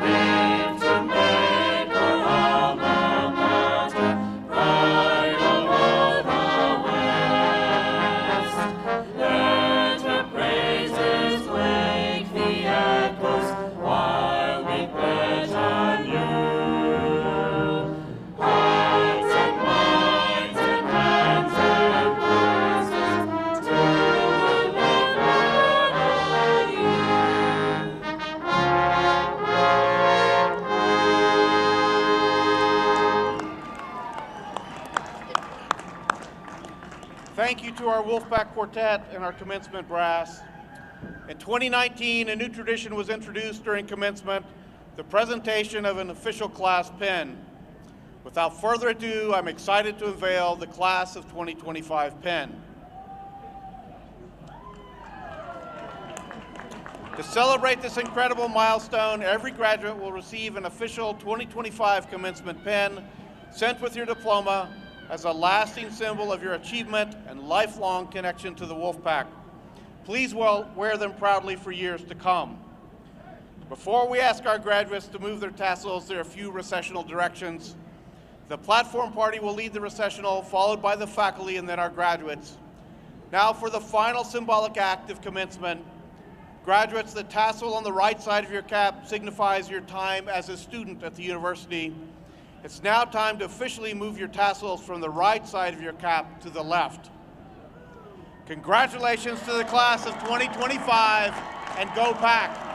live to make her alma mater pride of all the West. Let her praises wake the echoes while we pledge anew. Hearts and minds and hands and voices to Nevada youth. Thank you to our Wolfpack Quartet and our commencement brass. In 2019, a new tradition was introduced during commencement, the presentation of an official class pin. Without further ado, I'm excited to unveil the class of 2025 pin. To celebrate this incredible milestone, every graduate will receive an official 2025 commencement pin sent with your diploma as a lasting symbol of your achievement and lifelong connection to the Wolfpack. Please wear them proudly for years to come. Before we ask our graduates to move their tassels, there are a few recessional directions. The platform party will lead the recessional, followed by the faculty and then our graduates. Now for the final symbolic act of commencement. Graduates, the tassel on the right side of your cap signifies your time as a student at the university. It's now time to officially move your tassels from the right side of your cap to the left. Congratulations to the class of 2025, and go Pack!